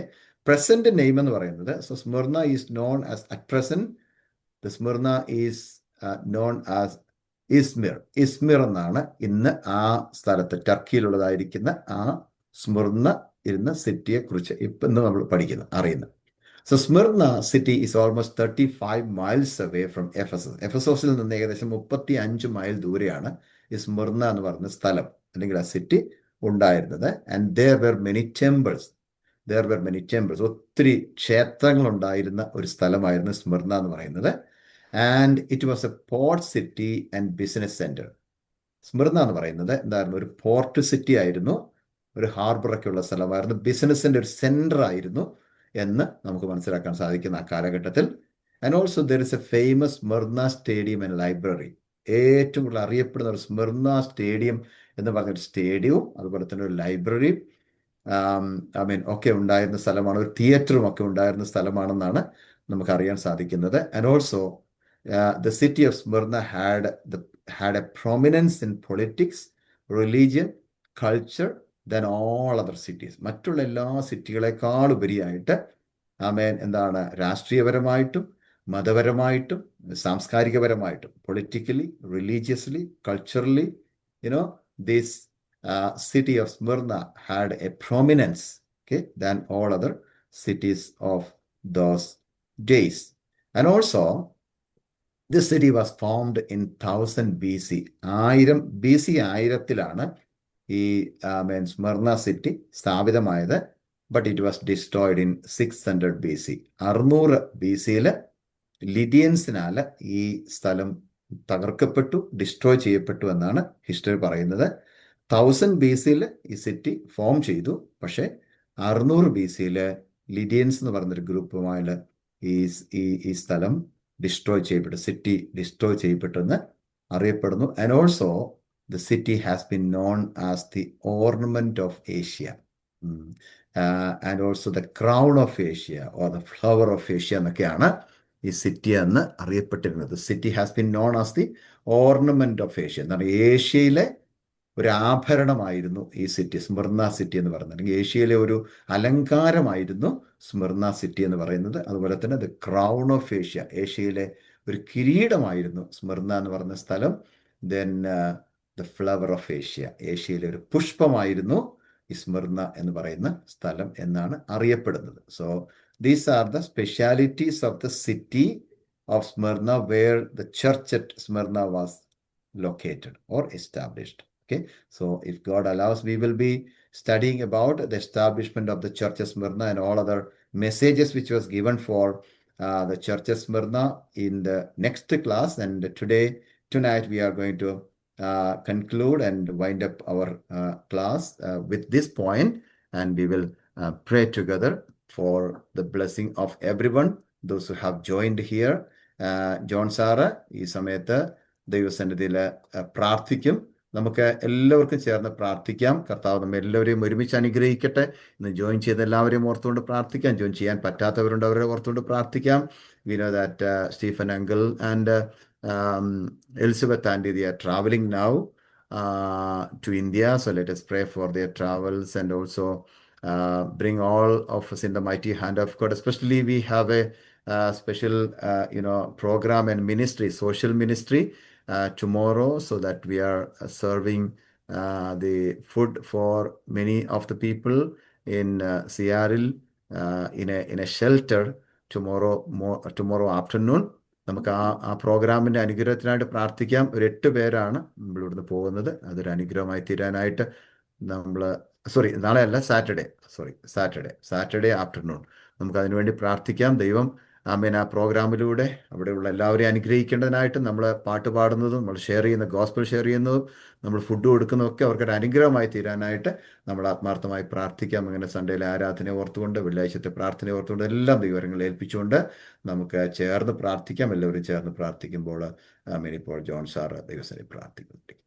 പ്രസന്റ് നെയിം എന്ന് പറയുന്നത്, so Smyrna is known as at present the Smyrna is known as Izmir എന്നാണ് ഇന്ന് ആ സ്ഥലത്ത് ടർക്കിയിലുള്ളതായിരിക്കുന്ന ആ സ്മിർന ഇരുന്ന സിറ്റിയെ കുറിച്ച് ഇന്ന് നമ്മൾ അറിയുന്നത്. So Smyrna city is almost 35 miles away from Ephesus. എഫസോസിൽ നിന്ന് ഏകദേശം 35 മൈൽ ദൂരെയാണ് ഈ സ്മിർന എന്ന് പറയുന്ന സ്ഥലം അല്ലെങ്കിൽ ആ സിറ്റി ഉണ്ടായിരുന്നത്. And there were many temples. ഒത്തിരി ക്ഷേത്രങ്ങൾ ഉണ്ടായിരുന്ന ഒരു സ്ഥലമായിരുന്നു സ്മിർന എന്ന് പറയുന്നത്. And it was A port city and business centre. Smyrna എന്ന് പറയുന്നത് എന്തായിരുന്നു? ഒരു പോർട്ട് സിറ്റി ആയിരുന്നു, ഒരു ഹാർബറൊക്കെ ഉള്ള സ്ഥലമായിരുന്നു, ബിസിനസിന്റെ ഒരു സെന്റർ ആയിരുന്നു എന്ന് നമുക്ക് മനസ്സിലാക്കാൻ സാധിക്കുന്ന ആ കാലഘട്ടത്തിൽ. And also there is A famous Smyrna stadium and library. ഏറ്റവും കൂടുതൽ അറിയപ്പെടുന്ന ഒരു സ്മിർന സ്റ്റേഡിയം എന്ന് പറഞ്ഞൊരു സ്റ്റേഡിയവും അതുപോലെ തന്നെ ഒരു ലൈബ്രറിയും ഒക്കെ ഉണ്ടായിരുന്ന സ്ഥലമാണ്. ഒരു തിയേറ്ററും ഒക്കെ ഉണ്ടായിരുന്ന സ്ഥലമാണെന്നാണ് നമുക്കറിയാൻ സാധിക്കുന്നത്. And also the city of Smyrna had a prominence in politics, religion, culture than all other cities. മറ്റുള്ള എല്ലാ സിറ്റികളെക്കാൾ ഉപരിയായിട്ട് എന്താണ് രാഷ്ട്രീയപരമായിട്ടും മതപരമായിട്ടും സാംസ്കാരികപരമായിട്ടും politically, religiously, culturally, this city of Smyrna had a prominence, okay, than all other cities of those days. And also this city was formed in 1000 BC. 1000 BC ആയിരത്തിലാണ് ഈ Smyrna city സ്ഥാപിതമായത്. But it was destroyed in 600 BC. 600 BC-യിൽ ലിഡിയൻസിനാൽ ഈ സ്ഥലം തകർക്കപ്പെട്ടു, destroy ചെയ്യപ്പെട്ടു എന്നാണ് history പറയുന്നത്. 1000 BC-യിൽ ഈ city form ചെയ്തു. പക്ഷേ 600 BC-യിൽ ലിഡിയൻസ് എന്ന് പറയുന്നൊരു ഗ്രൂപ്പുമായി ഈ സ്ഥലം ഡിസ്ട്രോയ് ചെയ്യപ്പെട്ടു, സിറ്റി ഡിസ്ട്രോയ് ചെയ്യപ്പെട്ടെന്ന് അറിയപ്പെടുന്നു. And also the city has been known as the ornament of Asia and also the crown of Asia or the flower of Asia എന്നൊക്കെയാണ് ഈ സിറ്റി എന്ന് അറിയപ്പെട്ടിരുന്നത്. City has been known as the ornament of Asia. എന്താണ്? ഏഷ്യയിലെ ഒരു ആഭരണമായിരുന്നു ഈ city, Smyrna city എന്ന് പറയുന്നത്. അല്ലെങ്കിൽ ഏഷ്യയിലെ ഒരു അലങ്കാരമായിരുന്നു സ്മിർന സിറ്റി എന്ന് പറയുന്നത്. അതുപോലെ തന്നെ ദ ക്രൗൺ ഓഫ് ഏഷ്യ, ഏഷ്യയിലെ ഒരു കിരീടമായിരുന്നു സ്മിർന എന്ന് പറയുന്ന സ്ഥലം. Then the flower of Asia, ഏഷ്യയിലെ ഒരു പുഷ്പമായിരുന്നു ഈ സ്മിർന എന്ന് പറയുന്ന സ്ഥലം എന്നാണ് അറിയപ്പെടുന്നത്. So these are the specialities of the city of Smyrna where the church at Smyrna was located or established. Okay, so if God allows, we will be studying about the establishment of the church of Smyrna and all other messages which was given for the church of Smyrna in the next class. And tonight we are going to conclude and wind up our class with this point, and we will pray together. for the blessing of everyone, those who have joined here. John sir ഈ സമയത്ത് ദൈവസന്നിധിയിൽ പ്രാർത്ഥിക്കും. നമുക്ക് എല്ലാവർക്കും ചേർന്ന് പ്രാർത്ഥിക്കാം. കർത്താവ് നമ്മെ എല്ലാവരെയും ഒരുമിച്ച് അനുഗ്രഹിക്കട്ടെ. ഇന്ന് ജോയിൻ ചെയ്ത എല്ലാവരെയും ഓർത്തുകൊണ്ട് പ്രാർത്ഥിക്കാം. ജോയിൻ ചെയ്യാൻ പറ്റാത്തവരുണ്ട്, അവരെ ഓർത്തുകൊണ്ട് പ്രാർത്ഥിക്കാം. We know that Stephen Uncle and Elizabeth Andy, they are traveling now to India. So let us pray for their travels and also bring all of us in the mighty hand of God. Especially we have a special program and ministry, social ministry tomorrow, so that we are serving the food for many of the people in Seattle in a shelter tomorrow afternoon. നമുക്ക് ആ പ്രോഗ്രാമിൻ്റെ അനുഗ്രഹത്തിനായിട്ട് പ്രാർത്ഥിക്കാം. ഒരു 8 പേരാണ് നമ്മൾ ഇവിടുന്ന് പോകുന്നത്. അതൊരു അനുഗ്രഹമായി തീരാനായിട്ട് നമ്മൾ നാളെ അല്ല, സാറ്റർഡേ ആഫ്റ്റർനൂൺ നമുക്ക് അതിനുവേണ്ടി പ്രാർത്ഥിക്കാം. ദൈവം ആ പ്രോഗ്രാമിലൂടെ അവിടെയുള്ള എല്ലാവരെയും അനുഗ്രഹിക്കേണ്ടതിനായിട്ട് നമ്മൾ പാട്ട് പാടുന്നതും നമ്മൾ ഗോസ്പൽ ഷെയർ ചെയ്യുന്നതും നമ്മൾ ഫുഡ് കൊടുക്കുന്നതൊക്കെ അവർക്കൊരു അനുഗ്രഹമായി തീരാനായിട്ട് നമ്മൾ ആത്മാർത്ഥമായി പ്രാർത്ഥിക്കാം. അങ്ങനെ സൺഡേയിലെ ആരാധന ഓർത്തുകൊണ്ട്, വെള്ളിയാഴ്ചത്തെ പ്രാർത്ഥന ഓർത്തുകൊണ്ട് എല്ലാം ദൈവങ്ങൾ ഏൽപ്പിച്ചുകൊണ്ട് നമുക്ക് ചേർന്ന് പ്രാർത്ഥിക്കാം. എല്ലാവരും ചേർന്ന് പ്രാർത്ഥിക്കുമ്പോൾ ഇപ്പോൾ ജോൺ സാറ് ദൈവസനെ പ്രാർത്ഥിക്കുന്നു.